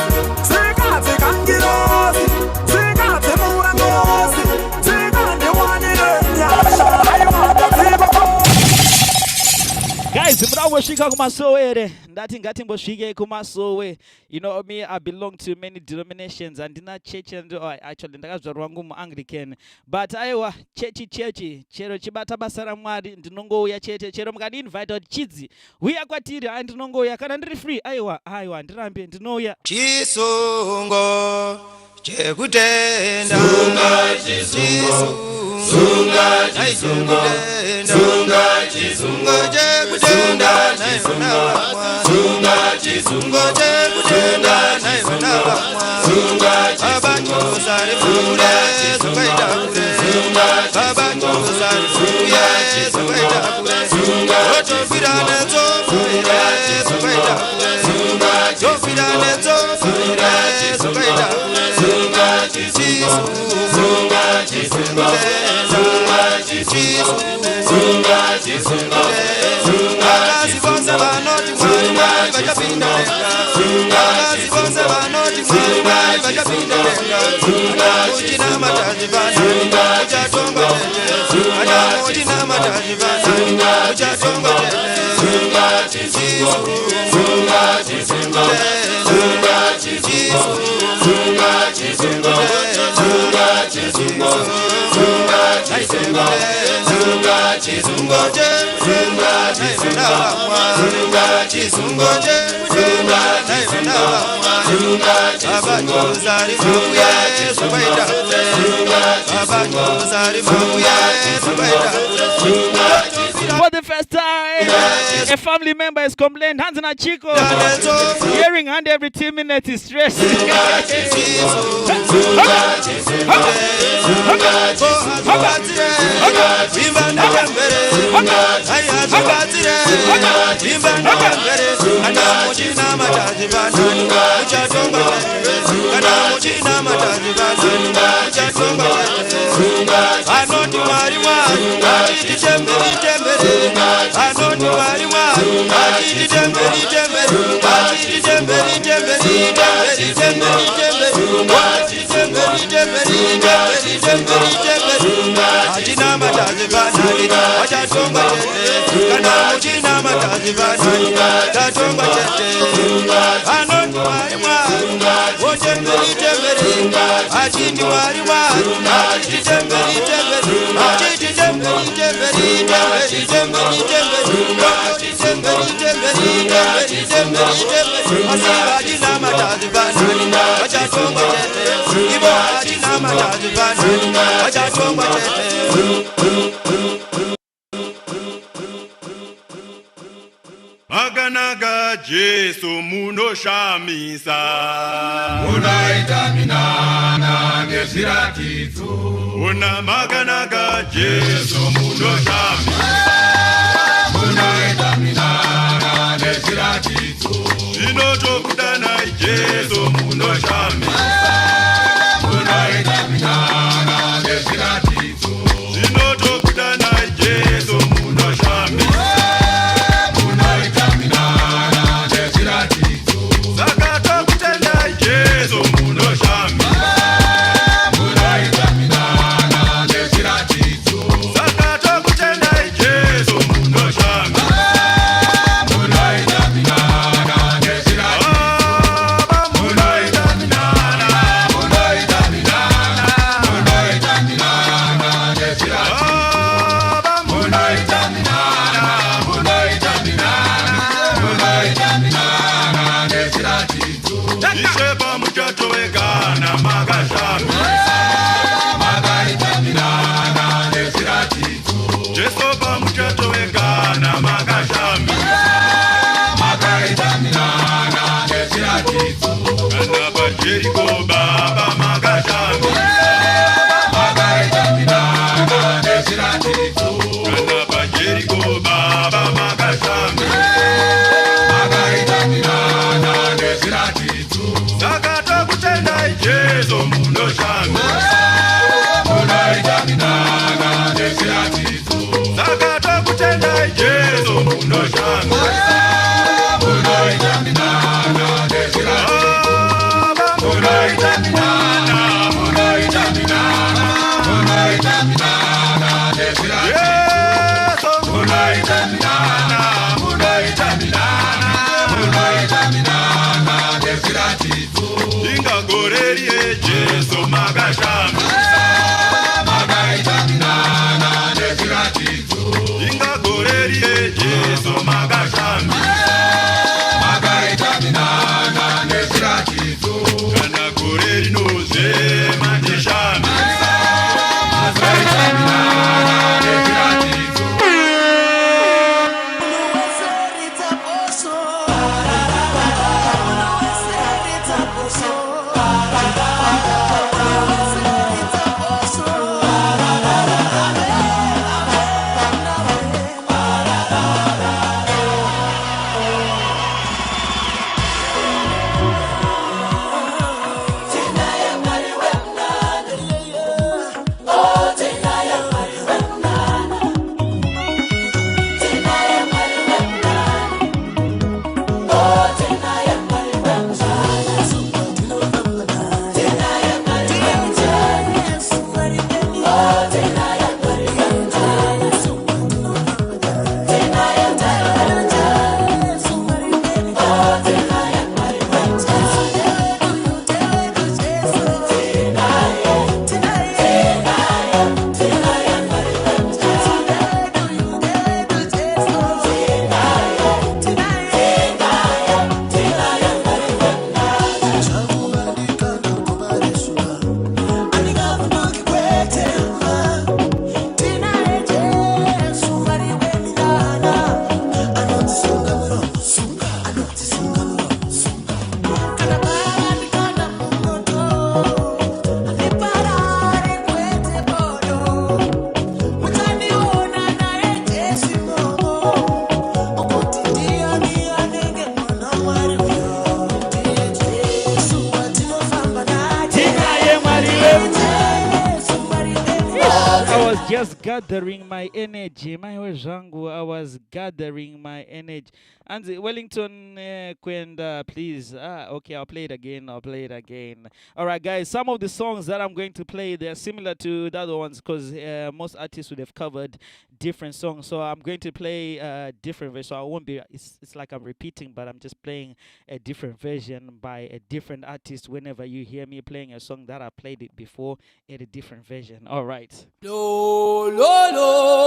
Speaker 1: Zikati Kangirosi, Zikati Murangosi, Zikani Wanira Nyasha, I want to take a boat. Guys, mrawashika kumasowe ndati ngati mboshike kumasowe. You know me, I belong to many denominations and in that church and actually ndakazvarwa ngumu Anglican, but aiwa chechi chero chibata basa ramwari ndinongouya chete, chero mukadi invite chidzi uya kwatiri ndinongouya kana ndiri free aiwa ndirambe ndinouya.
Speaker 2: Chisungo chekutenda
Speaker 5: Sunga chisungo chekutenda Sunga chisungo chekutenda Abachosari fure sukaita fure Abachosari fure sukaita fure Otofirane zofure sukaita fure Otofirane zofure sukaita fure Chisungo Akasibonse banoti mwari vachapinda denga Akasibonse banoti mwari vachapinda denga Uchina mataji vana uchatonga tete Uchina mataji vana uchatonga tete Chisungo abanyuzari mauya Yesu baita abanyuzari mauya Yesu baita.
Speaker 1: For the first time, a family member is complaining, hands in a chico, hearing hand every 2 minutes is stressing.
Speaker 10: Maganaga Jesu muno shamisa
Speaker 9: Unaita minana nesiratitu
Speaker 10: Una maganaga Jesu muno shamisa
Speaker 9: Unaita minana nesiratitu
Speaker 10: Inoto kudana Jesu muno shamisa
Speaker 9: Unaita minana nesiratitu
Speaker 10: Inoto kudana Jesu muno shamisa Zakata kutenda Jesu muno shamisa
Speaker 9: Unaita minana nesiratitu
Speaker 10: Zakata kutenda Jesu muno shamisa
Speaker 9: Unaita minana nesiratitu
Speaker 10: Unaita minana
Speaker 9: Unaita minana Unaita minana nesiratitu Unaita minana Unaita minana Unaita minana nesiratitu
Speaker 10: Ishepa muchacho wegana magashami
Speaker 9: Magaita minana nesiratitu
Speaker 10: Jesu pa muchacho wegana magashami
Speaker 9: Magaita minana nesiratitu
Speaker 10: Kana pa Jericho baba magashami
Speaker 9: Magaita minana nesiratitu
Speaker 10: Kana pa Jericho baba magashami
Speaker 9: Magaita minana nesiratitu
Speaker 10: Zakata kutenda Jesu muno shami
Speaker 9: Unaita minana nesiratitu
Speaker 10: Zakata kutenda Jesu muno shami
Speaker 9: Unaita minana nesiratitu Unaita minana Unaita minana Unaita minana nesiratitu Unaita minana Unaita minana Unaita minana nesiratitu
Speaker 10: Inga goreri Jesu magashami
Speaker 9: Magaita minana nesiratitu
Speaker 10: Inga goreri Jesu magashami
Speaker 9: Magaita minana nesiratitu
Speaker 10: Kana goreri noze magishami
Speaker 9: Magaita minana nesiratitu
Speaker 1: just gathering my energy. My wezangu, I was gathering my energy. And Wellington Kwenda, please. Okay, I'll play it again. All right, guys. Some of the songs that I'm going to play, they're similar to the other ones because most artists would have covered different songs. So I'm going to play different versions. So I won't be. It's like I'm repeating, but I'm just playing a different version by a different artist. Whenever you hear me playing a song that I played it before in a different version. All right.
Speaker 3: Lo, lo, lo.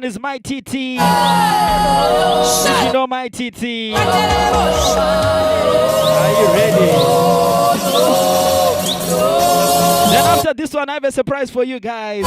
Speaker 1: Is my TT. If you know my TT, are you ready? Then after this one, I have a surprise for you guys.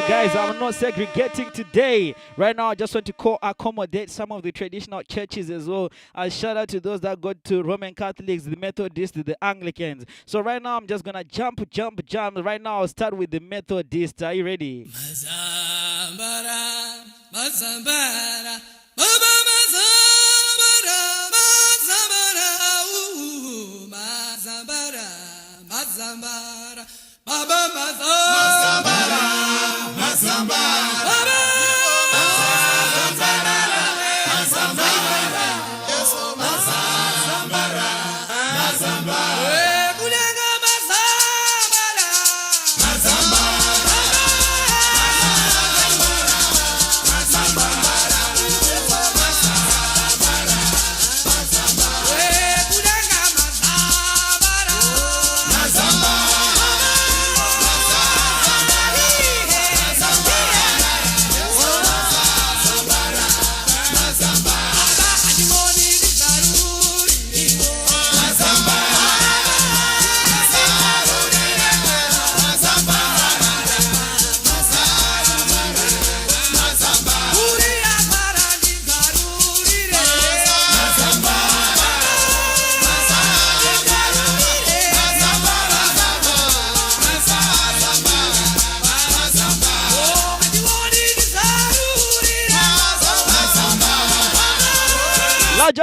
Speaker 1: Guys, I'm not segregating today. Right now, I just want to accommodate some of the traditional churches as well. I'll shout out to those that go to Roman Catholics, the Methodists, the Anglicans. So right now, I'm just going to jump. Right now, I'll start with the Methodists. Are you ready?
Speaker 3: Mazambara, Mazambara, Baba Mazambara, Mazambara,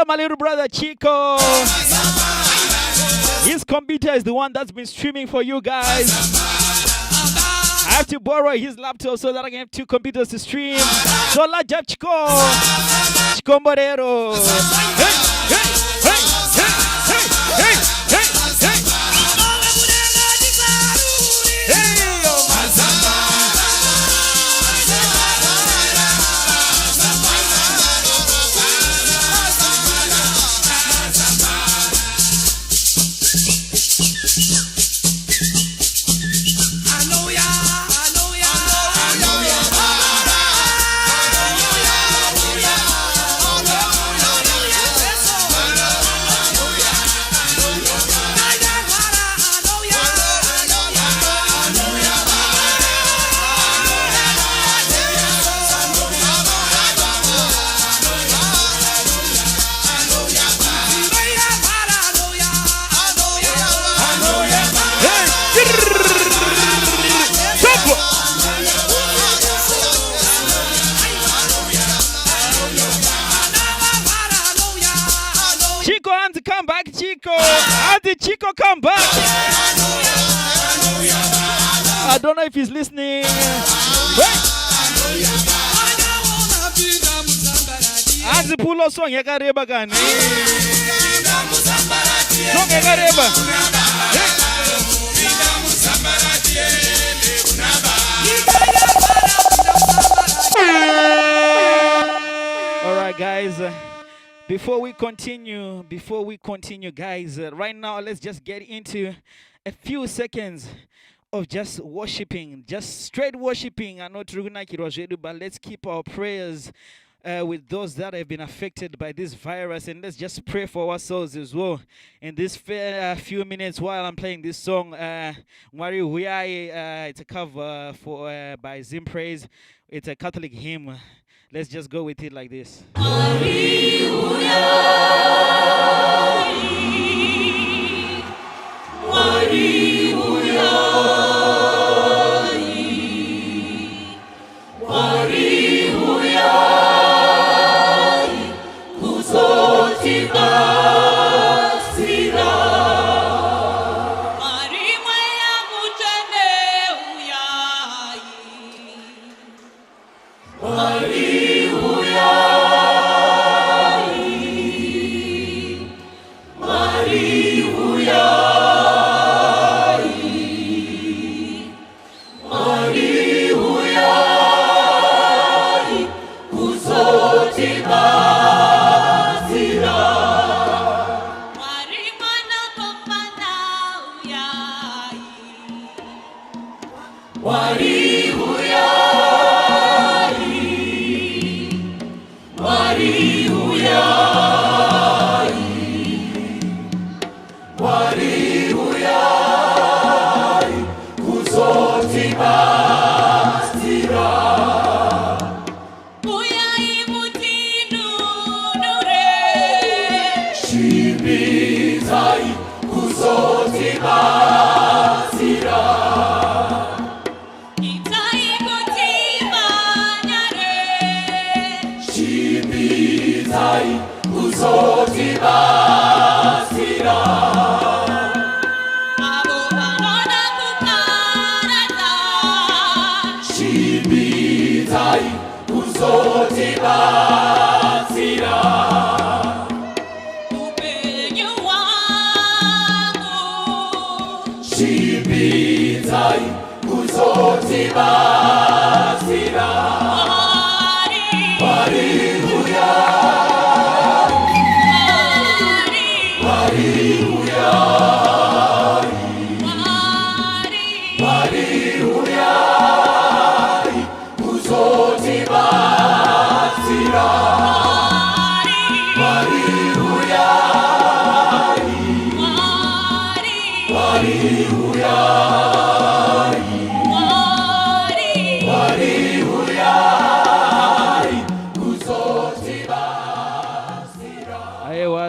Speaker 1: My little brother Chico. His computer is the one that's been streaming for you guys. I have to borrow his laptop so that I can have two computers to stream. So la Chico. Chico Morero. Hey, hey, hey, hey, hey, hey, hey, hey. Chico, come back. I don't know if he's listening. Anzi pulo song yakareba kani. Song yakareba. All right, guys. Before we continue, guys, right now let's just get into a few seconds of just worshiping, just straight worshiping. I know Truguna Kirozhedu, but let's keep our prayers with those that have been affected by this virus, and let's just pray for ourselves as well. In this few minutes while I'm playing this song, Mwari Huyai, it's a cover for by Zim Praise. It's a Catholic hymn. Let's just go with it like this.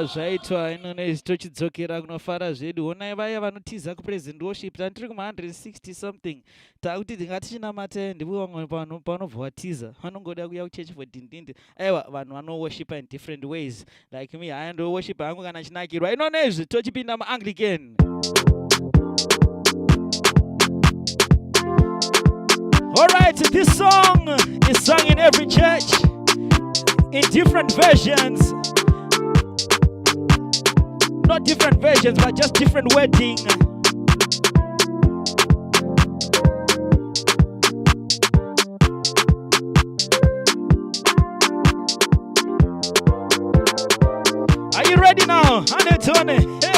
Speaker 1: Zvaitwa inonezi tochidzokera kunofara zvedu. Onai vaya vanotiza kupresent worship tandiri kuma 160 something. Takuti tingatichinamata ndipo vamwe panovha vatiza vanongoda kuya kuchechi for dindindi. Aiwa vanhu vanoworshipa in different ways. Like me, I ndo worship hangu kana chinakirwa. Inonezi tochipinda muAnglican. Alright, this song is sung in every church in different versions. Not different versions, but just different wording. Are you ready now? Tony. Hey!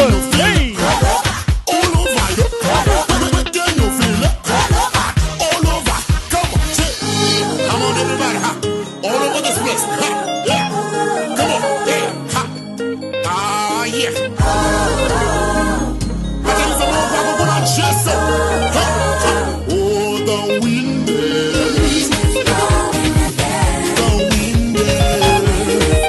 Speaker 1: Hey.
Speaker 11: All over you. Can you feel it? All over. Come on, shake. Come on, everybody. Ha. All over this place. Ha. Yeah. Come on. Yeah. Ha. Ah, yeah. I tell you some more people gonna chase it. Ha. Ha. Oh, the wind is blowing again. The wind is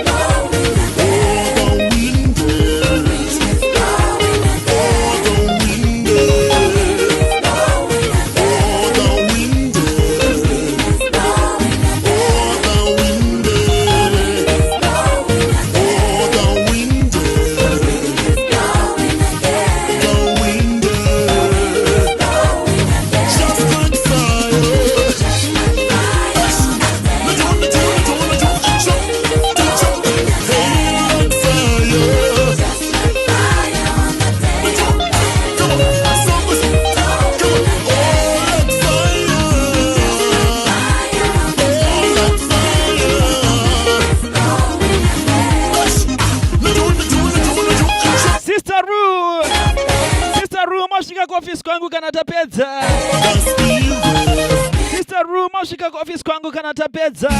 Speaker 1: Sister Room, Moshika office kwangu kana tapedza.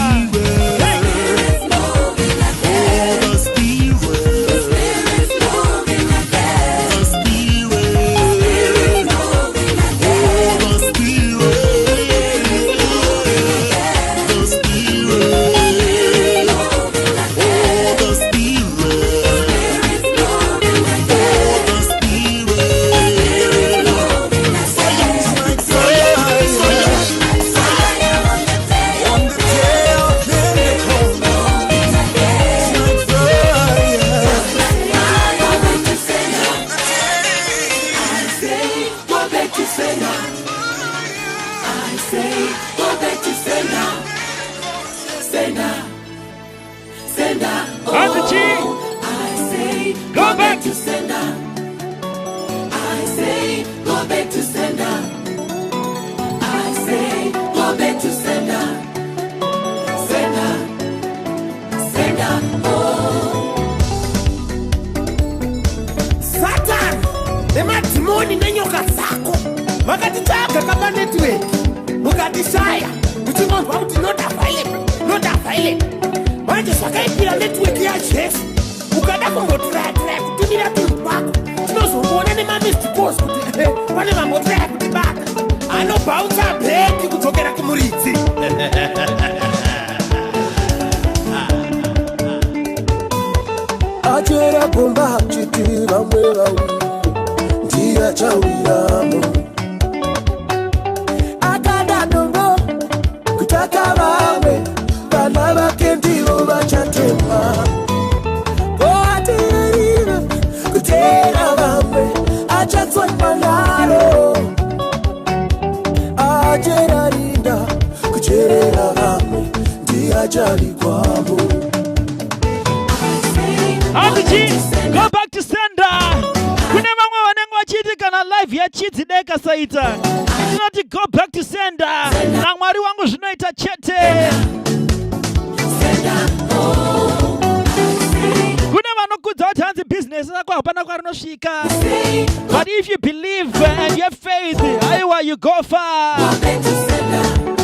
Speaker 1: Go back to sender. Kunemangwa wanengwa chiti kana live ya chiti deka saita. Tinoti go back to sender. Na mwari wangu zvinoita chete. Kuna vanokudza kuti hanzi business yako hapana kwarinosvika. But if you believe and you have faith, aiwa, you go far. Go back to sender.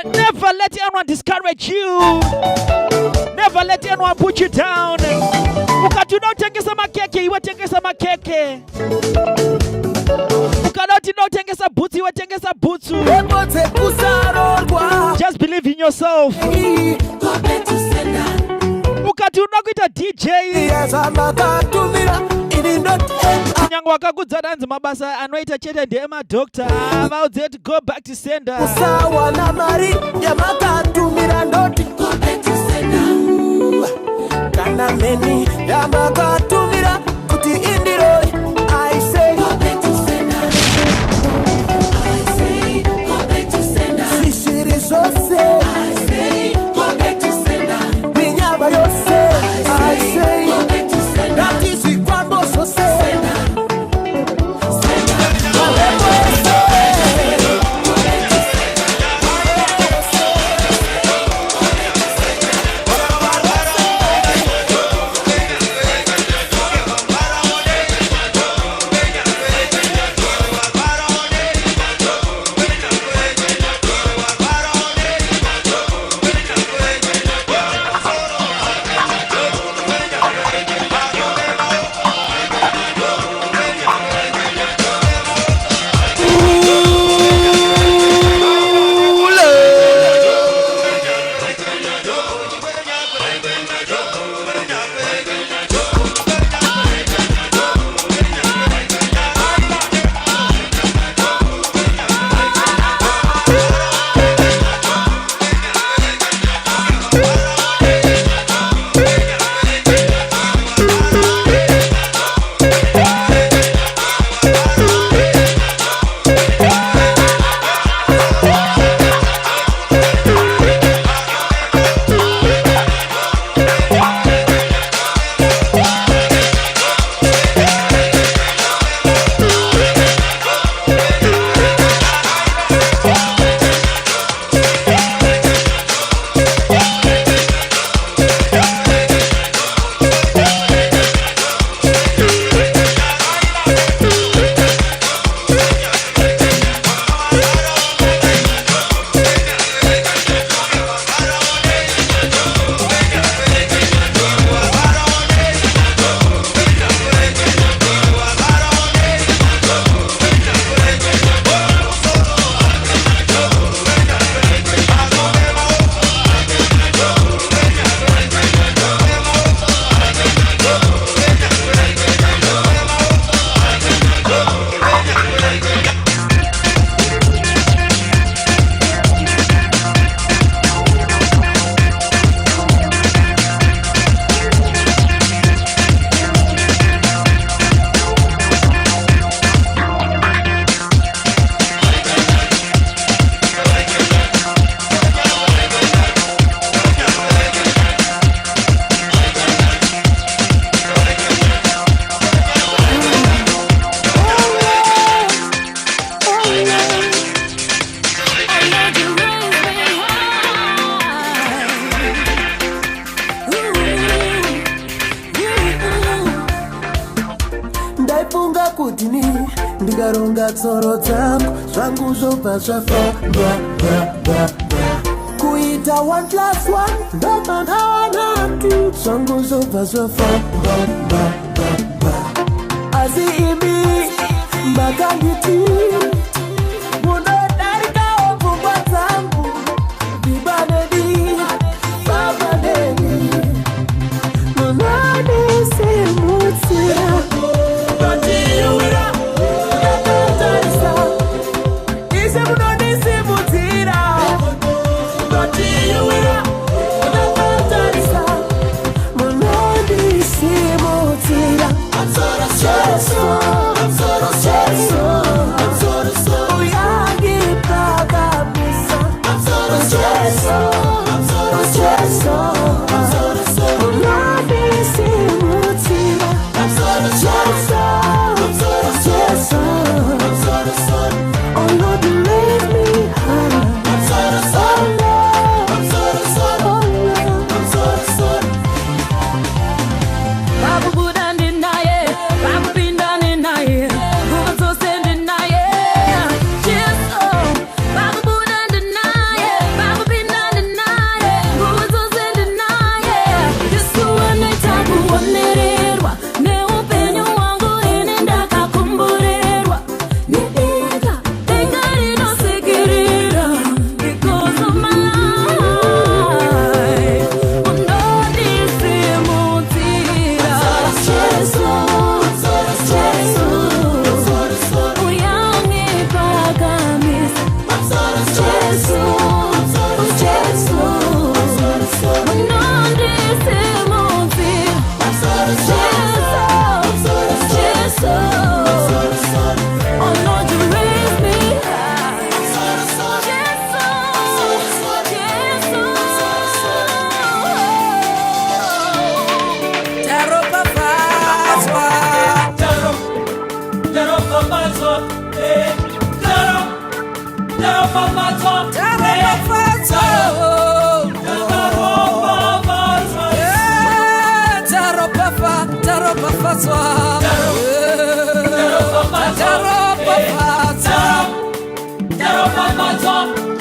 Speaker 1: Never let anyone discourage you. Never let anyone put you down. Ukati unaotengesa makeke, iwe tengesa makeke. Ukati unaotengesa butsu, iwe tengesa butsu. Just believe in yourself. Ukati unakuita DJ. Kunyango wakakudza danzi mabasa anoita chete ndema doctor. About to go back to sender.
Speaker 2: Usawa na mari ya makatumira ndoti. Go back to sender. Kana meni ya makatumira kuti indiro. I say go back to sender. I say go back to sender. Sishiri sose. I say go back to sender. Minyaba yose. I say go back to sender. That is ikwambo sose. ndafunga kutini ndikaronga tsoro dzangu zvangu zvobva zvafamba kuita 1+1 ndomanhawanatu zvangu zvobva zvafamba asi imi makanditi munodarikawo pfungwa dzangu bibaneni babaneni munondisimudzira ndotiwira ndakatarisa ise munondisimudzira ndotiwira ndakatarisa munondisimudzira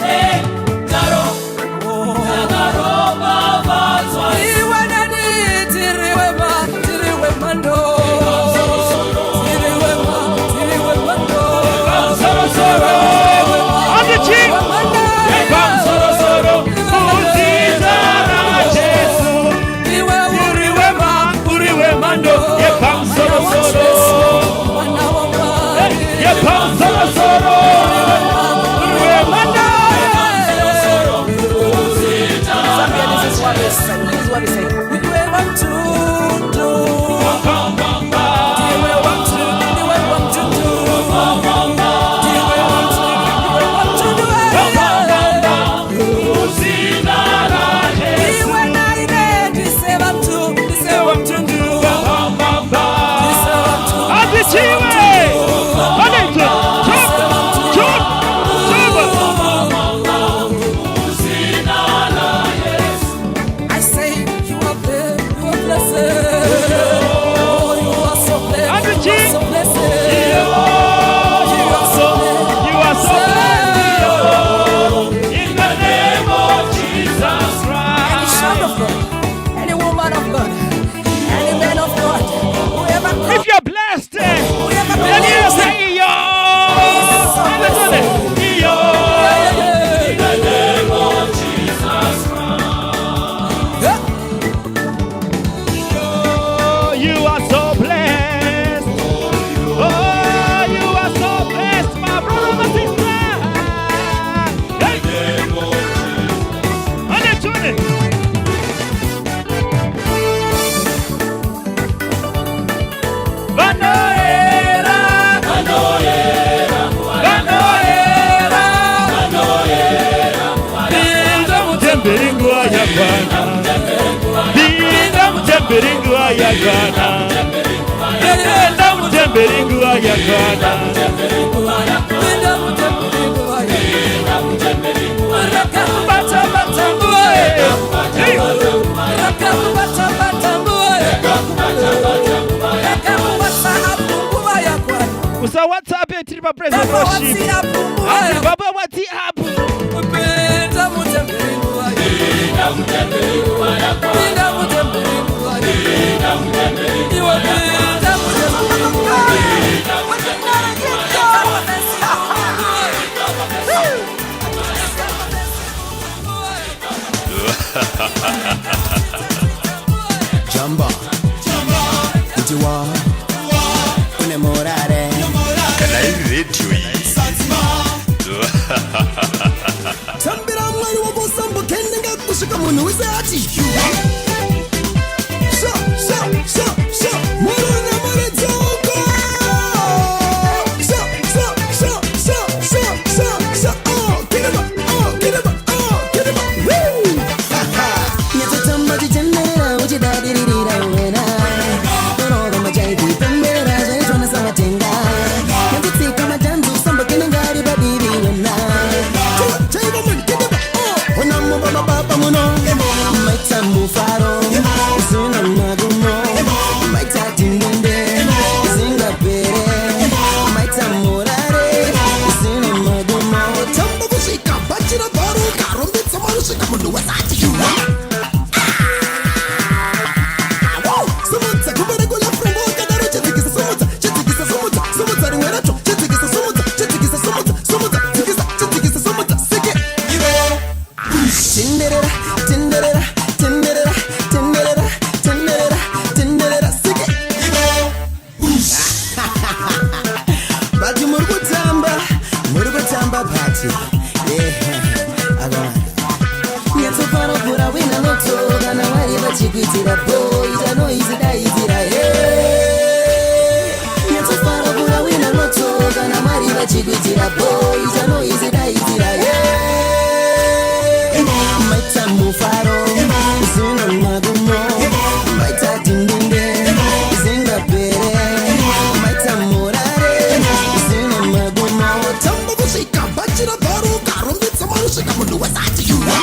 Speaker 3: Hey!
Speaker 1: Producer, what's up here? Tripa President Worship. Baba, what's up?
Speaker 2: Jamba, Ujiwa, Unemorare.
Speaker 10: Can I read you?
Speaker 2: Sambira mwari wako sambo kendenga kushika munu wizati. Sha, muru na mure joko. Sha, oh, get him up, woo. Nyata tamba di jendera, uji dadirira wena. Toro da majai di pembera, jai jona sama tenga. Nyata tika majanzu sambo kendenga di badiri wena. Onamo baba baba muno, maita mufaro, zina magumo, maita tininde, zinga pere, maita morare, zina magumo. Tamba kushika bachira baru, karombi samaru shika mundu wasati yuwa. Sumutsa kubere kula frumbo kadaro chetikisa sumutsa ringwera cho chetikisa sumutsa sike. Tinderera, sike. Bati murugutamba bati. Yeah, agora. Nyatso paro pura wina loto, kana wari vachikuitira boy, jano izira. Yeah. Nyatso paro pura wina loto, kana wari vachikuitira boy, jano izira. Yeah. Maita mufaro, zina magumo, maita dindinde, zinga pere, maita morare, zina magumo. Tamba kushika bachira baru, karombi samaru shika mundu wasati yuwa.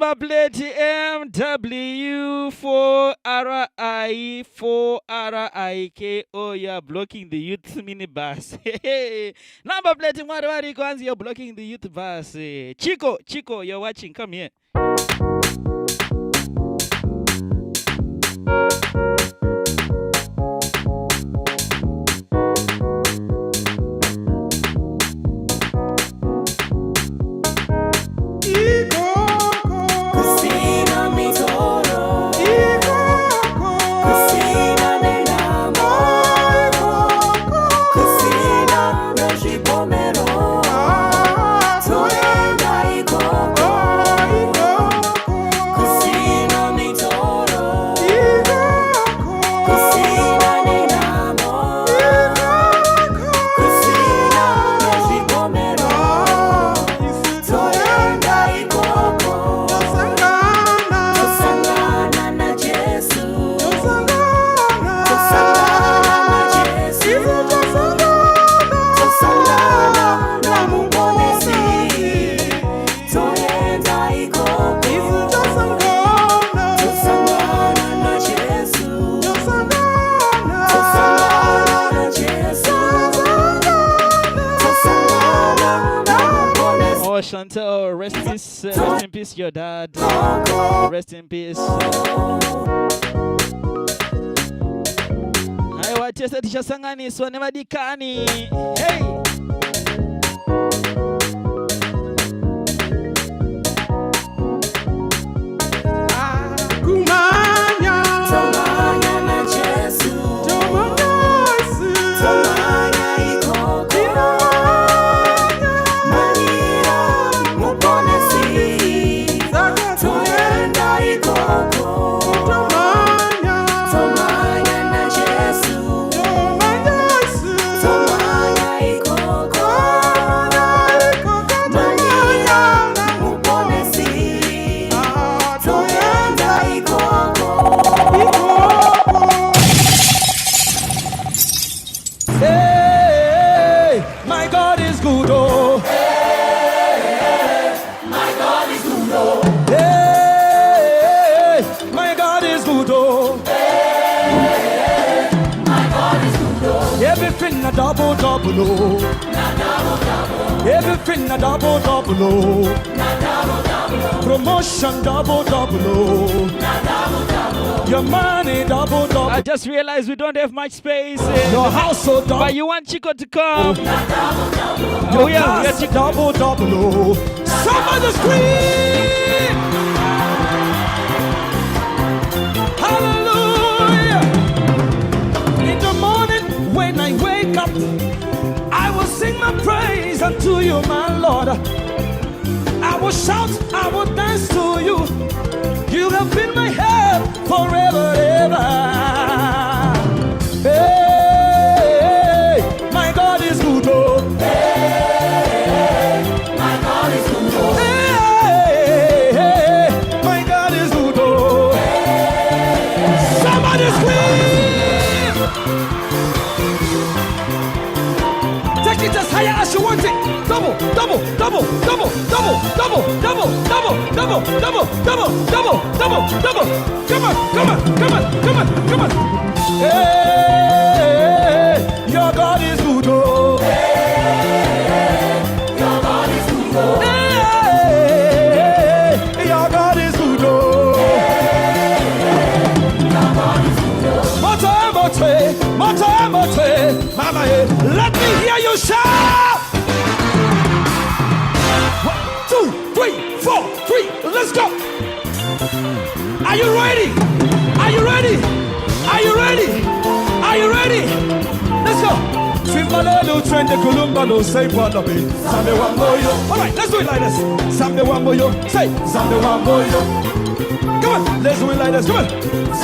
Speaker 1: Number plate MW4RI4RIKO. You're blocking the youth minibus. Number plate Mwadwari Kwanzi, you're blocking the youth bus. Chico, you're watching. Come here. Chantel, rest in peace, your dad. Rest in peace. I watched Tisha Sangani, so never dikani. Hey. Double, everything a double, promotion double, your money double. I just realized we don't have much space in your house, so but you want Chico to come. We are double. Somebody scream! Hallelujah! In the morning when I wake up, I will sing my praise unto you, my Lord. I will shout, I will dance to you. You have been my help forever, ever. Hey, my God is good, oh. Hey, my God is good, oh. Hey, my God is good, oh. Hey, somebody scream! Take it as higher as you want it. Double. Come on. Hey, your God is good, oh. Hey, your God is good, oh. Hey, your God is good, oh. Hey, your God is good, oh. Mote, mama, let me hear you shout. 1, 2, 3, 4, 3, let's go. Are you ready? Let's go. Simbalelo trend kulumba no say padabe. Sambe wamboyo. All right, let's do it like this. Sambe wamboyo. Say sambe wamboyo. Come on, let's do it like this. Come on.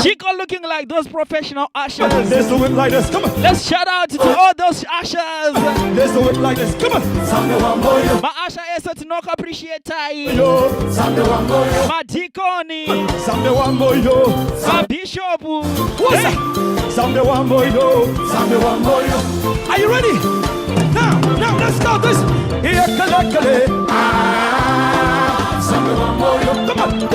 Speaker 1: Chico looking like those professional ushers. Let's do it like this. Come on. Let's shout out to all those ushers. Let's do it like this. Come on. Sambe wamboyo. Ma usher esa tunoko appreciate tai. Sambe wamboyo. Ma dikoni. Sambe wamboyo. Ma bishop. What's up? Sambe wamboyo. Sambe wamboyo. Are you ready? Now, let's go. This. Here, kale. Sambe wamboyo. Come on.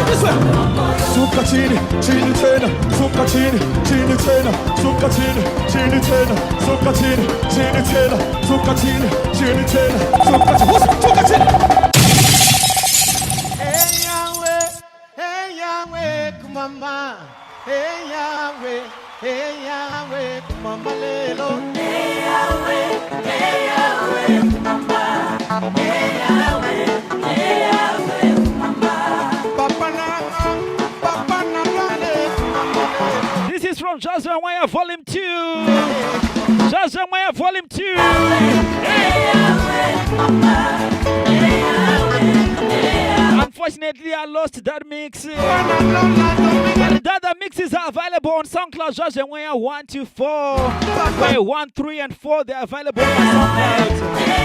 Speaker 7: this way. Suka chini, chini tena, suka chini, chini tena, suka chini, chini tena, suka chini, chini tena, suka chini, chini tena, suka chini, suka chini. Hey Yahweh, kumama. Hey Yahweh, kumama lelo. Hey Yahweh, kumama. Hey Yahweh, kumama. Papa na
Speaker 1: This is from Joshua Wire Volume 2. Joshua Wire Volume 2. Unfortunately, I lost that mix. But the other mixes are available on SoundCloud. Joshua Wire 1 to 4. 1, 3, and 4. They're available on SoundCloud.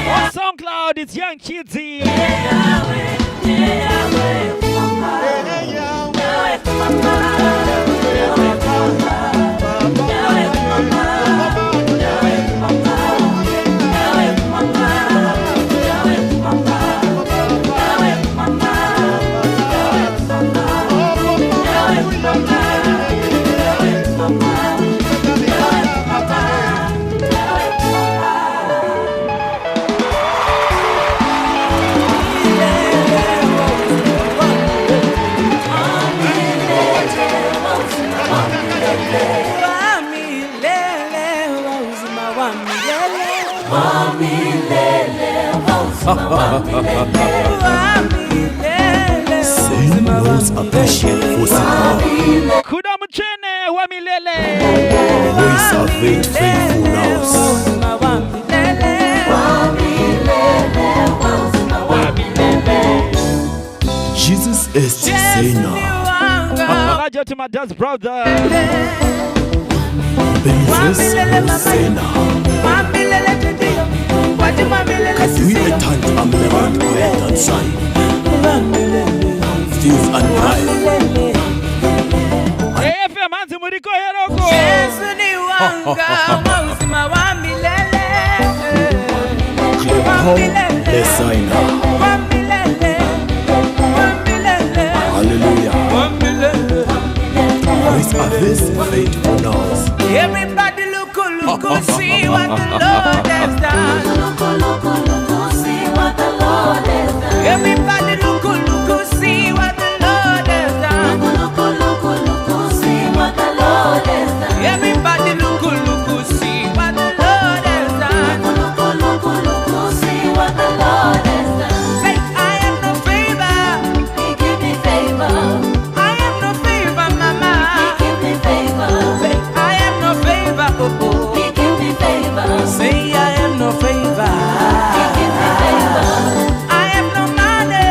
Speaker 1: On SoundCloud, it's Young Kidsy. Kudamuchene wa milele.
Speaker 11: Voice of it, faithful house. Jesus is the Savior.
Speaker 1: Raja to my dad's brother.
Speaker 11: Benefits Hosanna. Katui etant amlevan koetan sai. Steve and Kyle.
Speaker 1: FM Manzi Muriko Heroko.
Speaker 11: Designer. Hallelujah. Voice of this faithful house.
Speaker 3: Everybody look, see what the Lord has done. See what the Lord has done. Everybody look, see what the Lord has done. See what the Lord has done. Everybody look, see what the Lord has done. See what the Lord has done. Say, I am no favor. He give me favor. I am no favor, mama. He give me favor. Say, I am no favor. He give me favor. Say, I am no favor. He give me favor. I am no money.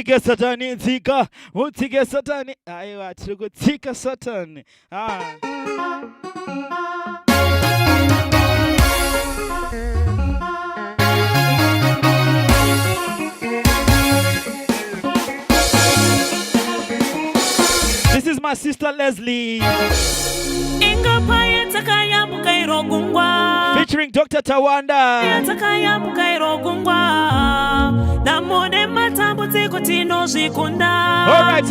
Speaker 1: Utsike satani tika, utsike satani. Aiwa, tiri tika satani. This is my sister Leslie. Featuring Dr. Tawanda. Alright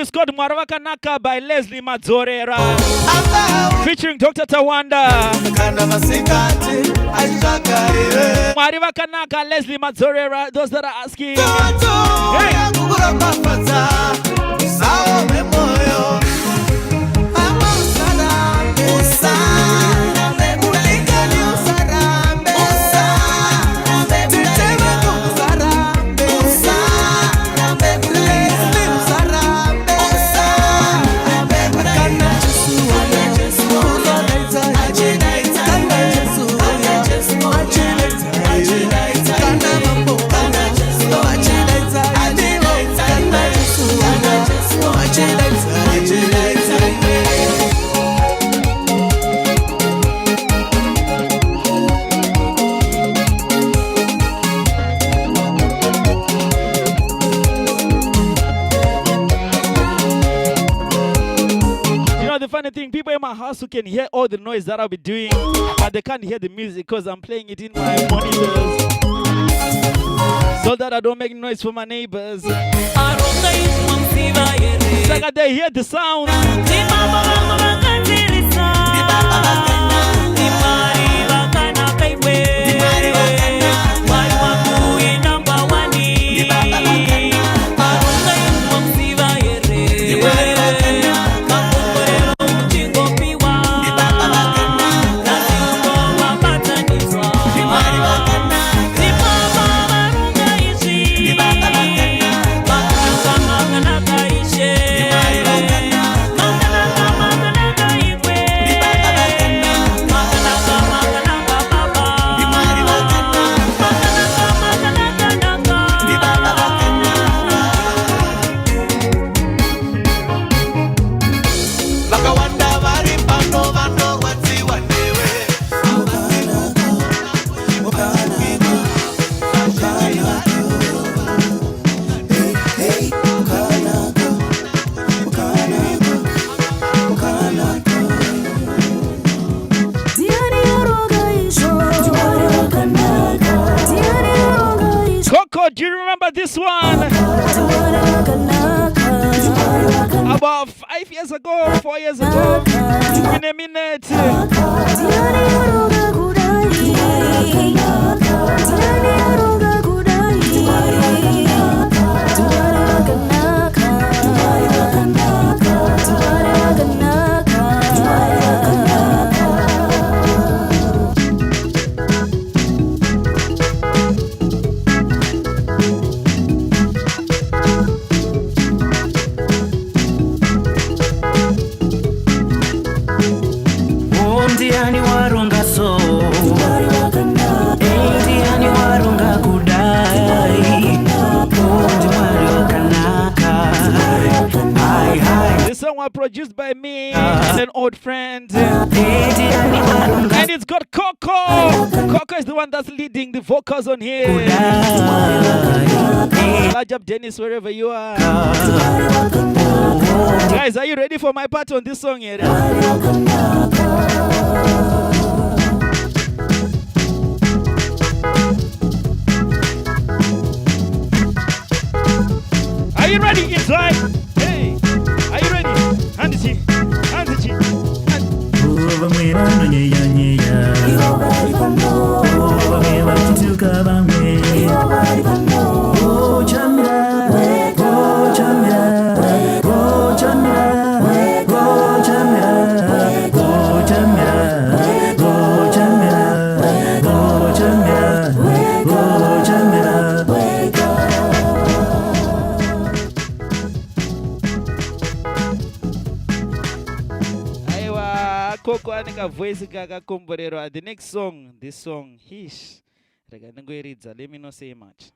Speaker 1: It's called Mwaravaka Naka by Leslie Madzorera, featuring Dr. Tawanda. Mwaravaka Naka, Leslie Madzorera. Those that are asking, people in my house who can hear all the noise that I'll be doing, but they can't hear the music because I'm playing it in my monitors, so that I don't make noise for my neighbors. So that they hear the sound. Do you remember this one? About 5 years ago, 4 years ago, in a minute. Produced by me and an old friend, and it's got Coco. Coco is the one that's leading the vocals on here. Large up Dennis wherever you are. Guys, are you ready for my part on this song here? Are you ready? It's like, hey, are you ready? Handichi. Oh, aka voice kaka komborero. The next song, this song, hish. Let me not say much.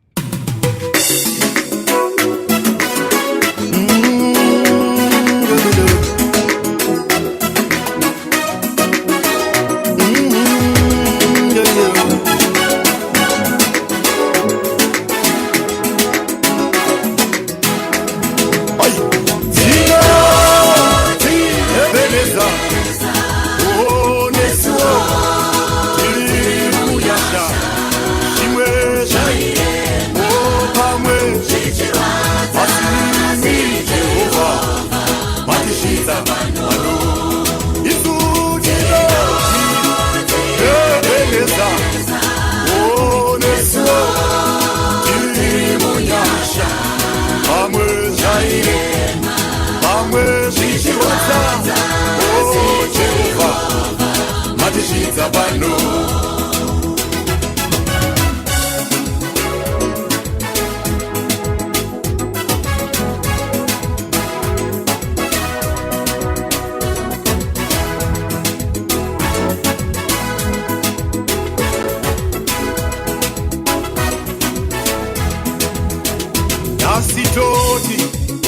Speaker 11: Nasitoti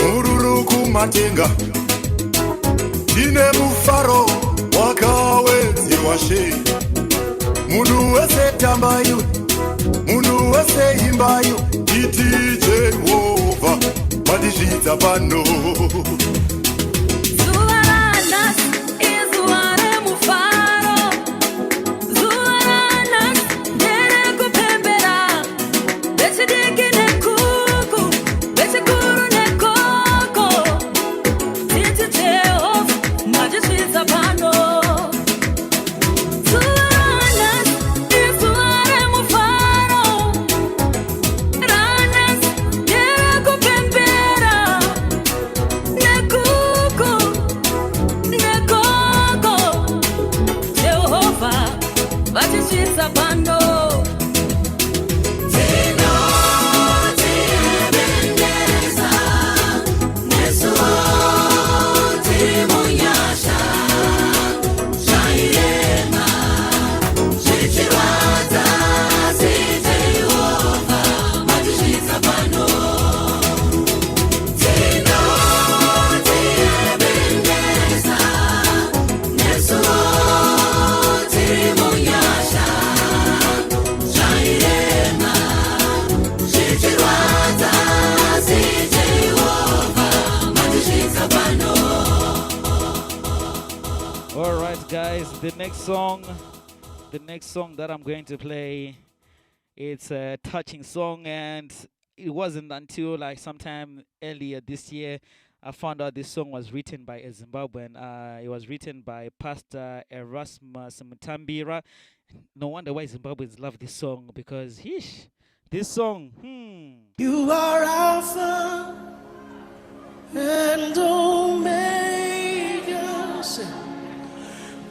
Speaker 11: mururuku matenga tine mufaro wakawedzerwa shei munhu wese tambayo munhu wese imbayo iti Jehovha madizvidza pano
Speaker 1: The next song that I'm going to play, it's a touching song, and it wasn't until like sometime earlier this year I found out this song was written by a Zimbabwean. It was written by Pastor Erasmus Mutambira. No wonder why Zimbabweans love this song, because this song,
Speaker 2: You are Alpha and Omega.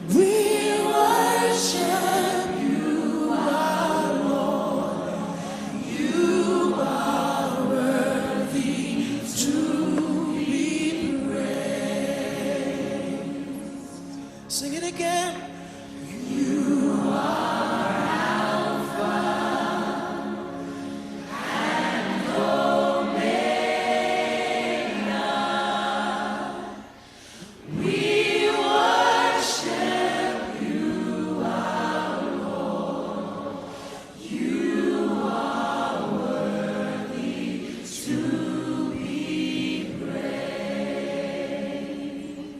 Speaker 2: We worship you, our Lord. You are worthy to be praised. Sing it again. You are Alpha and Omega. We worship you, our Lord. You are worthy to be praised.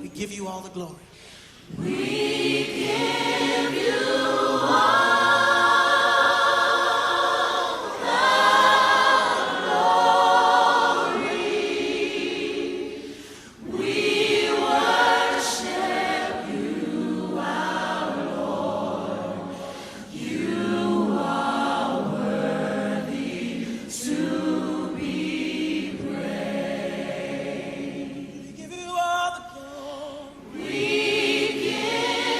Speaker 2: We give you all the glory. We give you all the glory. We worship you, our Lord. You are worthy to be praised. We give you all the glory. We give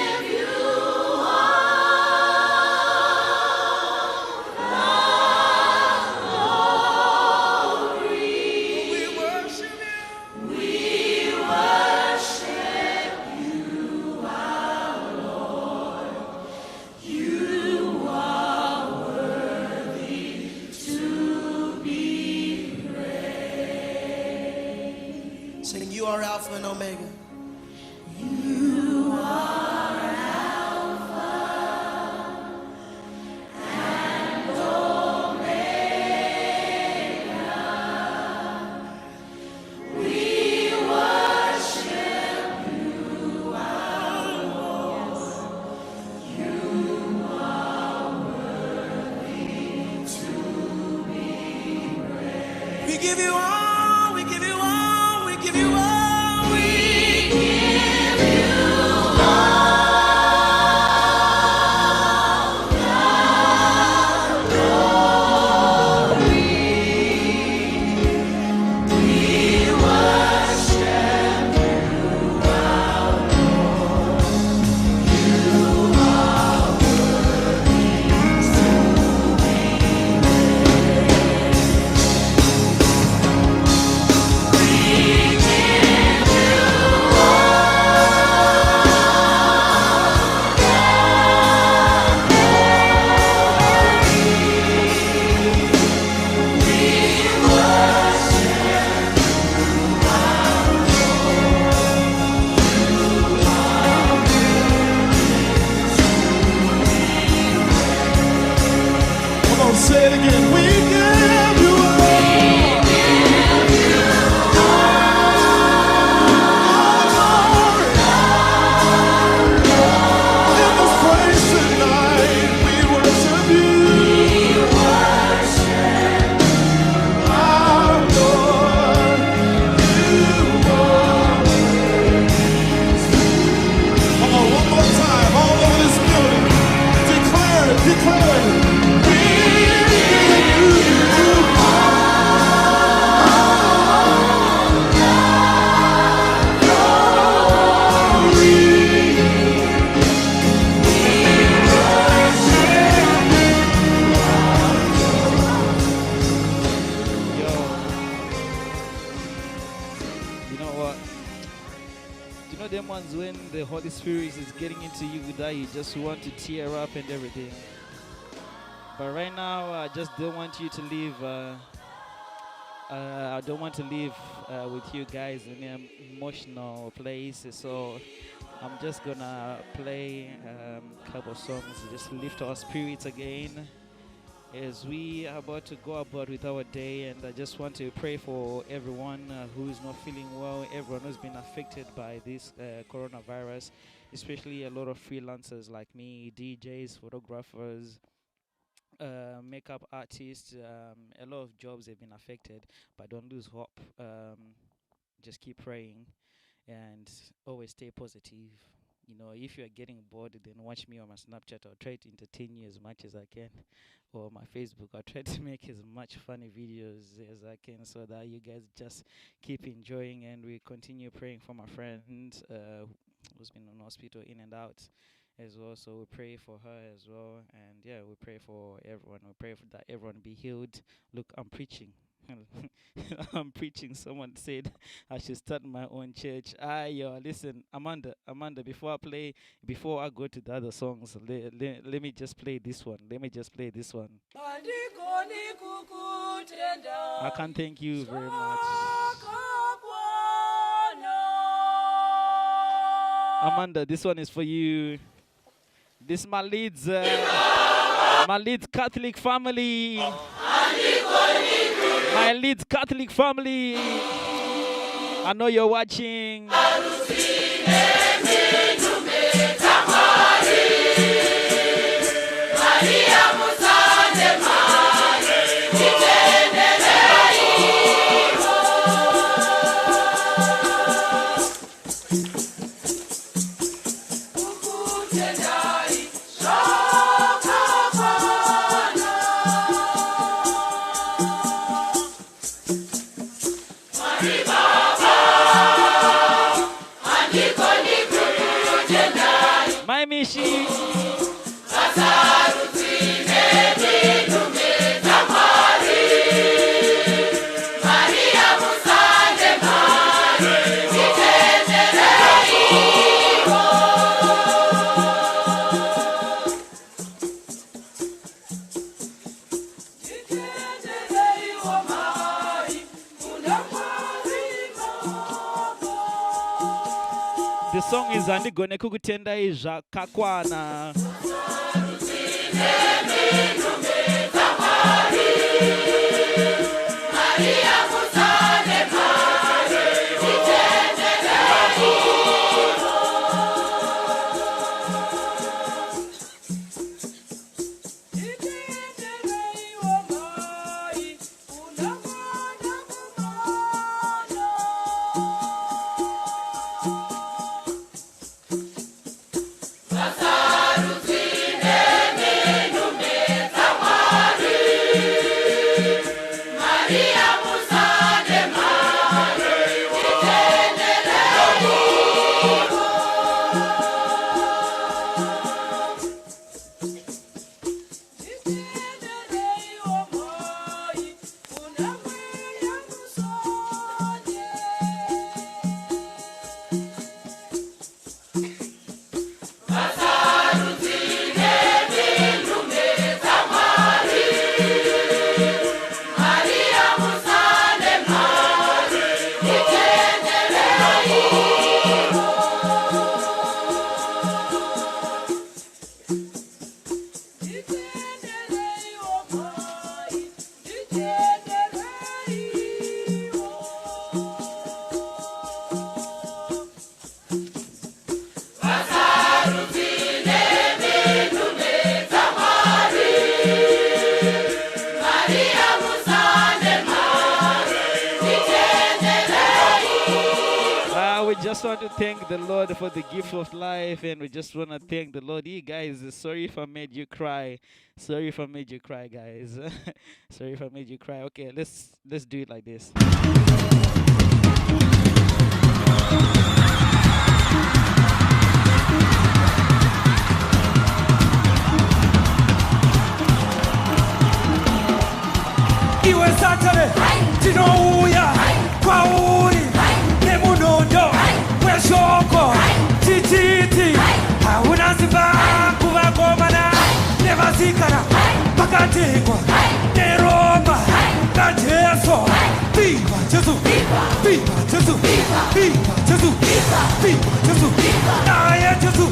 Speaker 2: Alpha and Omega.
Speaker 3: You are Alpha and Omega. We worship you, our Lord. You are worthy to be praised.
Speaker 2: We give you all, we give you all, we give you all.
Speaker 11: Say it again. We give you all. In this place tonight, we worship you. Our Lord, you are. Come on, one more time, all over this building. Declare it, declare it.
Speaker 1: You know what? You know them ones when the Holy Spirit is getting into you that you just want to tear up and everything. But right now, I just don't want you to leave. I don't want to leave with you guys in an emotional place. So I'm just gonna play a couple songs, just lift our spirits again as we are about to go about with our day. And I just want to pray for everyone who is not feeling well, everyone who's been affected by this coronavirus, especially a lot of freelancers like me, DJs, photographers, makeup artists. A lot of jobs have been affected, but don't lose hope. Just keep praying and always stay positive. You know, if you are getting bored, then watch me on my Snapchat. I'll try to entertain you as much as I can, or my Facebook. I'll try to make as much funny videos as I can, so that you guys just keep enjoying. And we continue praying for my friend who's been in hospital in and out as well. So we pray for her as well. And yeah, we pray for everyone. We pray for that everyone be healed. Look, I'm preaching. I'm preaching. Someone said I should start my own church. Listen, Amanda, before I go to the other songs, let me just play this one. I can't thank you very much. Amanda, this one is for you. This is my Leeds Catholic family. My Leeds Catholic family. I know you're watching. song is Andigone Kukutenda Ija Kakwana. Want to thank the Lord for the gift of life, and we just want to thank the Lord. Hey guys, sorry if I made you cry. Sorry if I made you cry, guys. Sorry if I made you cry. Okay, let's do it like this.
Speaker 12: Iwe Saturday, tinouya kwauri nemunondo weshoko tititi hauna simba kuvakomana nevasikana vakatekwa neroma rajesu. Viva Jesu, viva Jesu, viva Jesu, viva Jesu, naye Jesu,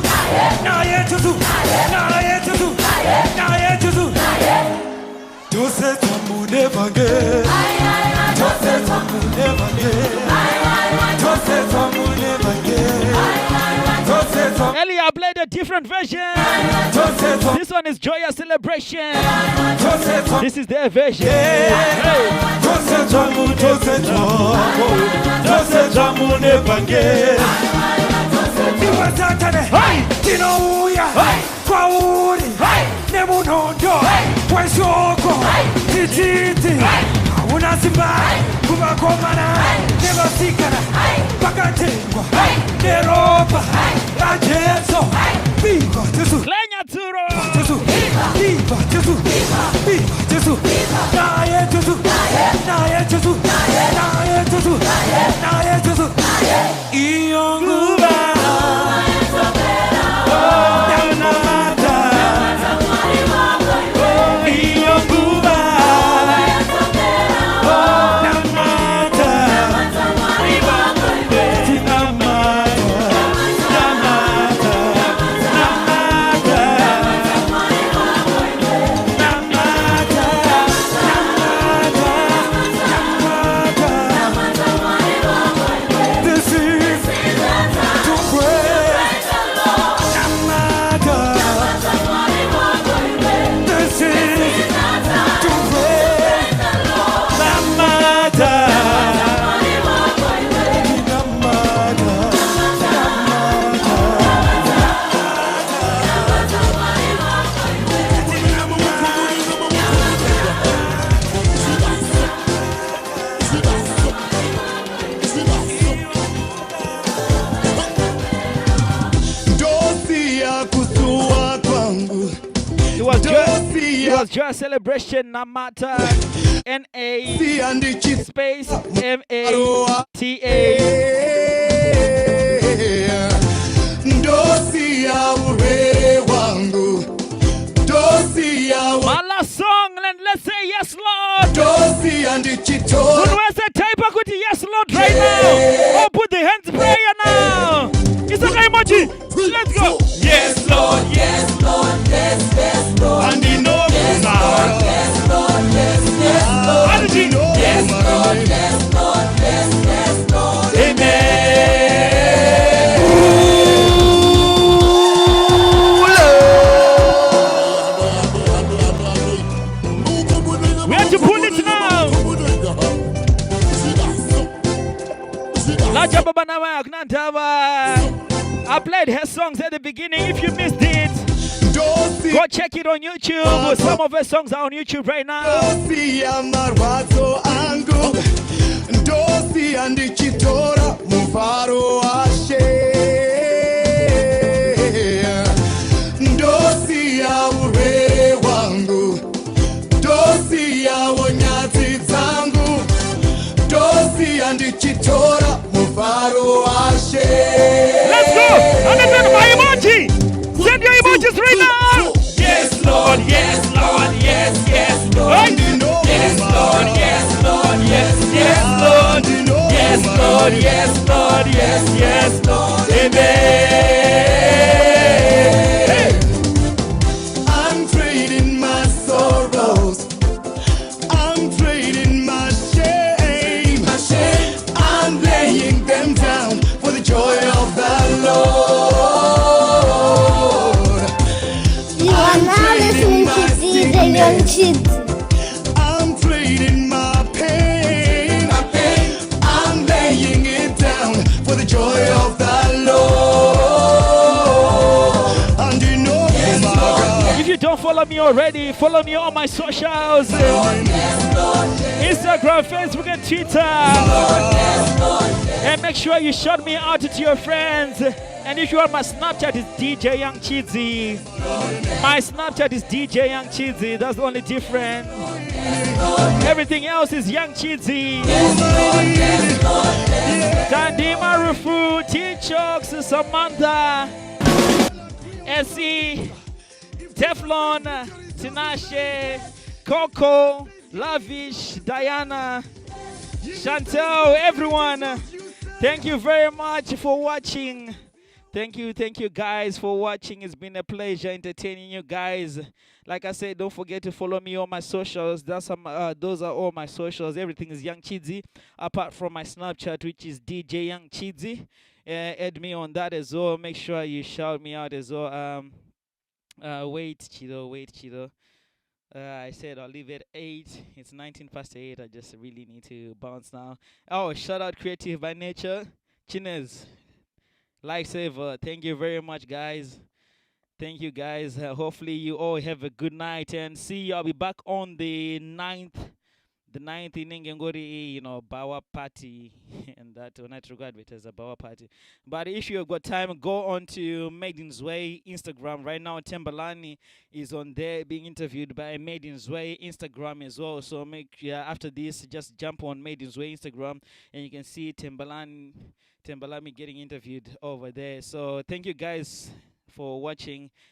Speaker 12: naye Jesu, naye Jesu, naye Jesu. Jose tamu never get. Jose tamu never get. Jose tamu never get. Jose tamu.
Speaker 1: Earlier I played a different version. This one is Joyous Celebration. This is their version.
Speaker 12: Jose tamu, Jose tamu, Jose tamu never get. Iwe Saturday, tinouya kwauri nemunondo weshoko tititi hauna simba kuvakomana nevasikana vakatengwa neropa rajesu. Viva Jesu, viva Jesu, viva Jesu, viva Jesu, naye Jesu, naye Jesu, naye Jesu, naye Jesu. Iyonguba
Speaker 1: Joyous Celebration Namata N-A space M-A-T-A. My last song, and let's say yes, Lord. Type yes, Lord, right now. Oh, put the hands prayer now. It's okay. songs at the beginning. If you missed it, go check it on YouTube. Some of our songs are on YouTube right now. Let's go! I'm gonna send my emoji! Send your emojis right now!
Speaker 12: Yes, Lord, yes, Lord, yes, yes, Lord. Yes, Lord, yes, Lord, yes, yes, Lord. Yes, Lord, yes, Lord, yes, yes, Lord. Amen.
Speaker 11: I'm trading my sorrows. I'm trading my shame. I'm laying them down for the joy of the Lord.
Speaker 13: You are now listening to DJ Young Chidzy.
Speaker 11: I'm trading my pain. I'm laying it down for the joy of the Lord. And you know, my God.
Speaker 1: If you don't follow me already, follow me on my socials. Instagram, Facebook, and Twitter. And make sure you shout me out to your friends. And if you are my Snapchat, is DJ Young Chidzy. My Snapchat is DJ Young Chidzy. That's the only difference. Everything else is Young Chidzy. Tandima Rufu, T-Chox, Samantha, Essie, Teflon, Tinashe, Coco, Lavish, Diana, Chantel, everyone. Thank you very much for watching. Thank you guys for watching. It's been a pleasure entertaining you guys. Like I said, don't forget to follow me on my socials. Those are all my socials. Everything is Young Chidzy, apart from my Snapchat, which is DJ Young Chidzy. Add me on that as well. Make sure you shout me out as well. Wait, Chido. I said I'll leave it 8. It's 19 past 8. I just really need to bounce now. Oh, shout out Creative by Nature. Chinez. Lifesaver. Thank you very much, guys. Thank you, guys. Hopefully you all have a good night and see you. I'll be back on the 9th. The 9th in Ngengori, Bawa party. And that when I regard it as a Bawa party. But if you've got time, go on to Maiden's Way Instagram. Right now, Tembalani is on there being interviewed by Maiden's Way Instagram as well. So after this, just jump on Maiden's Way Instagram and you can see Tembalani getting interviewed over there. So thank you guys for watching.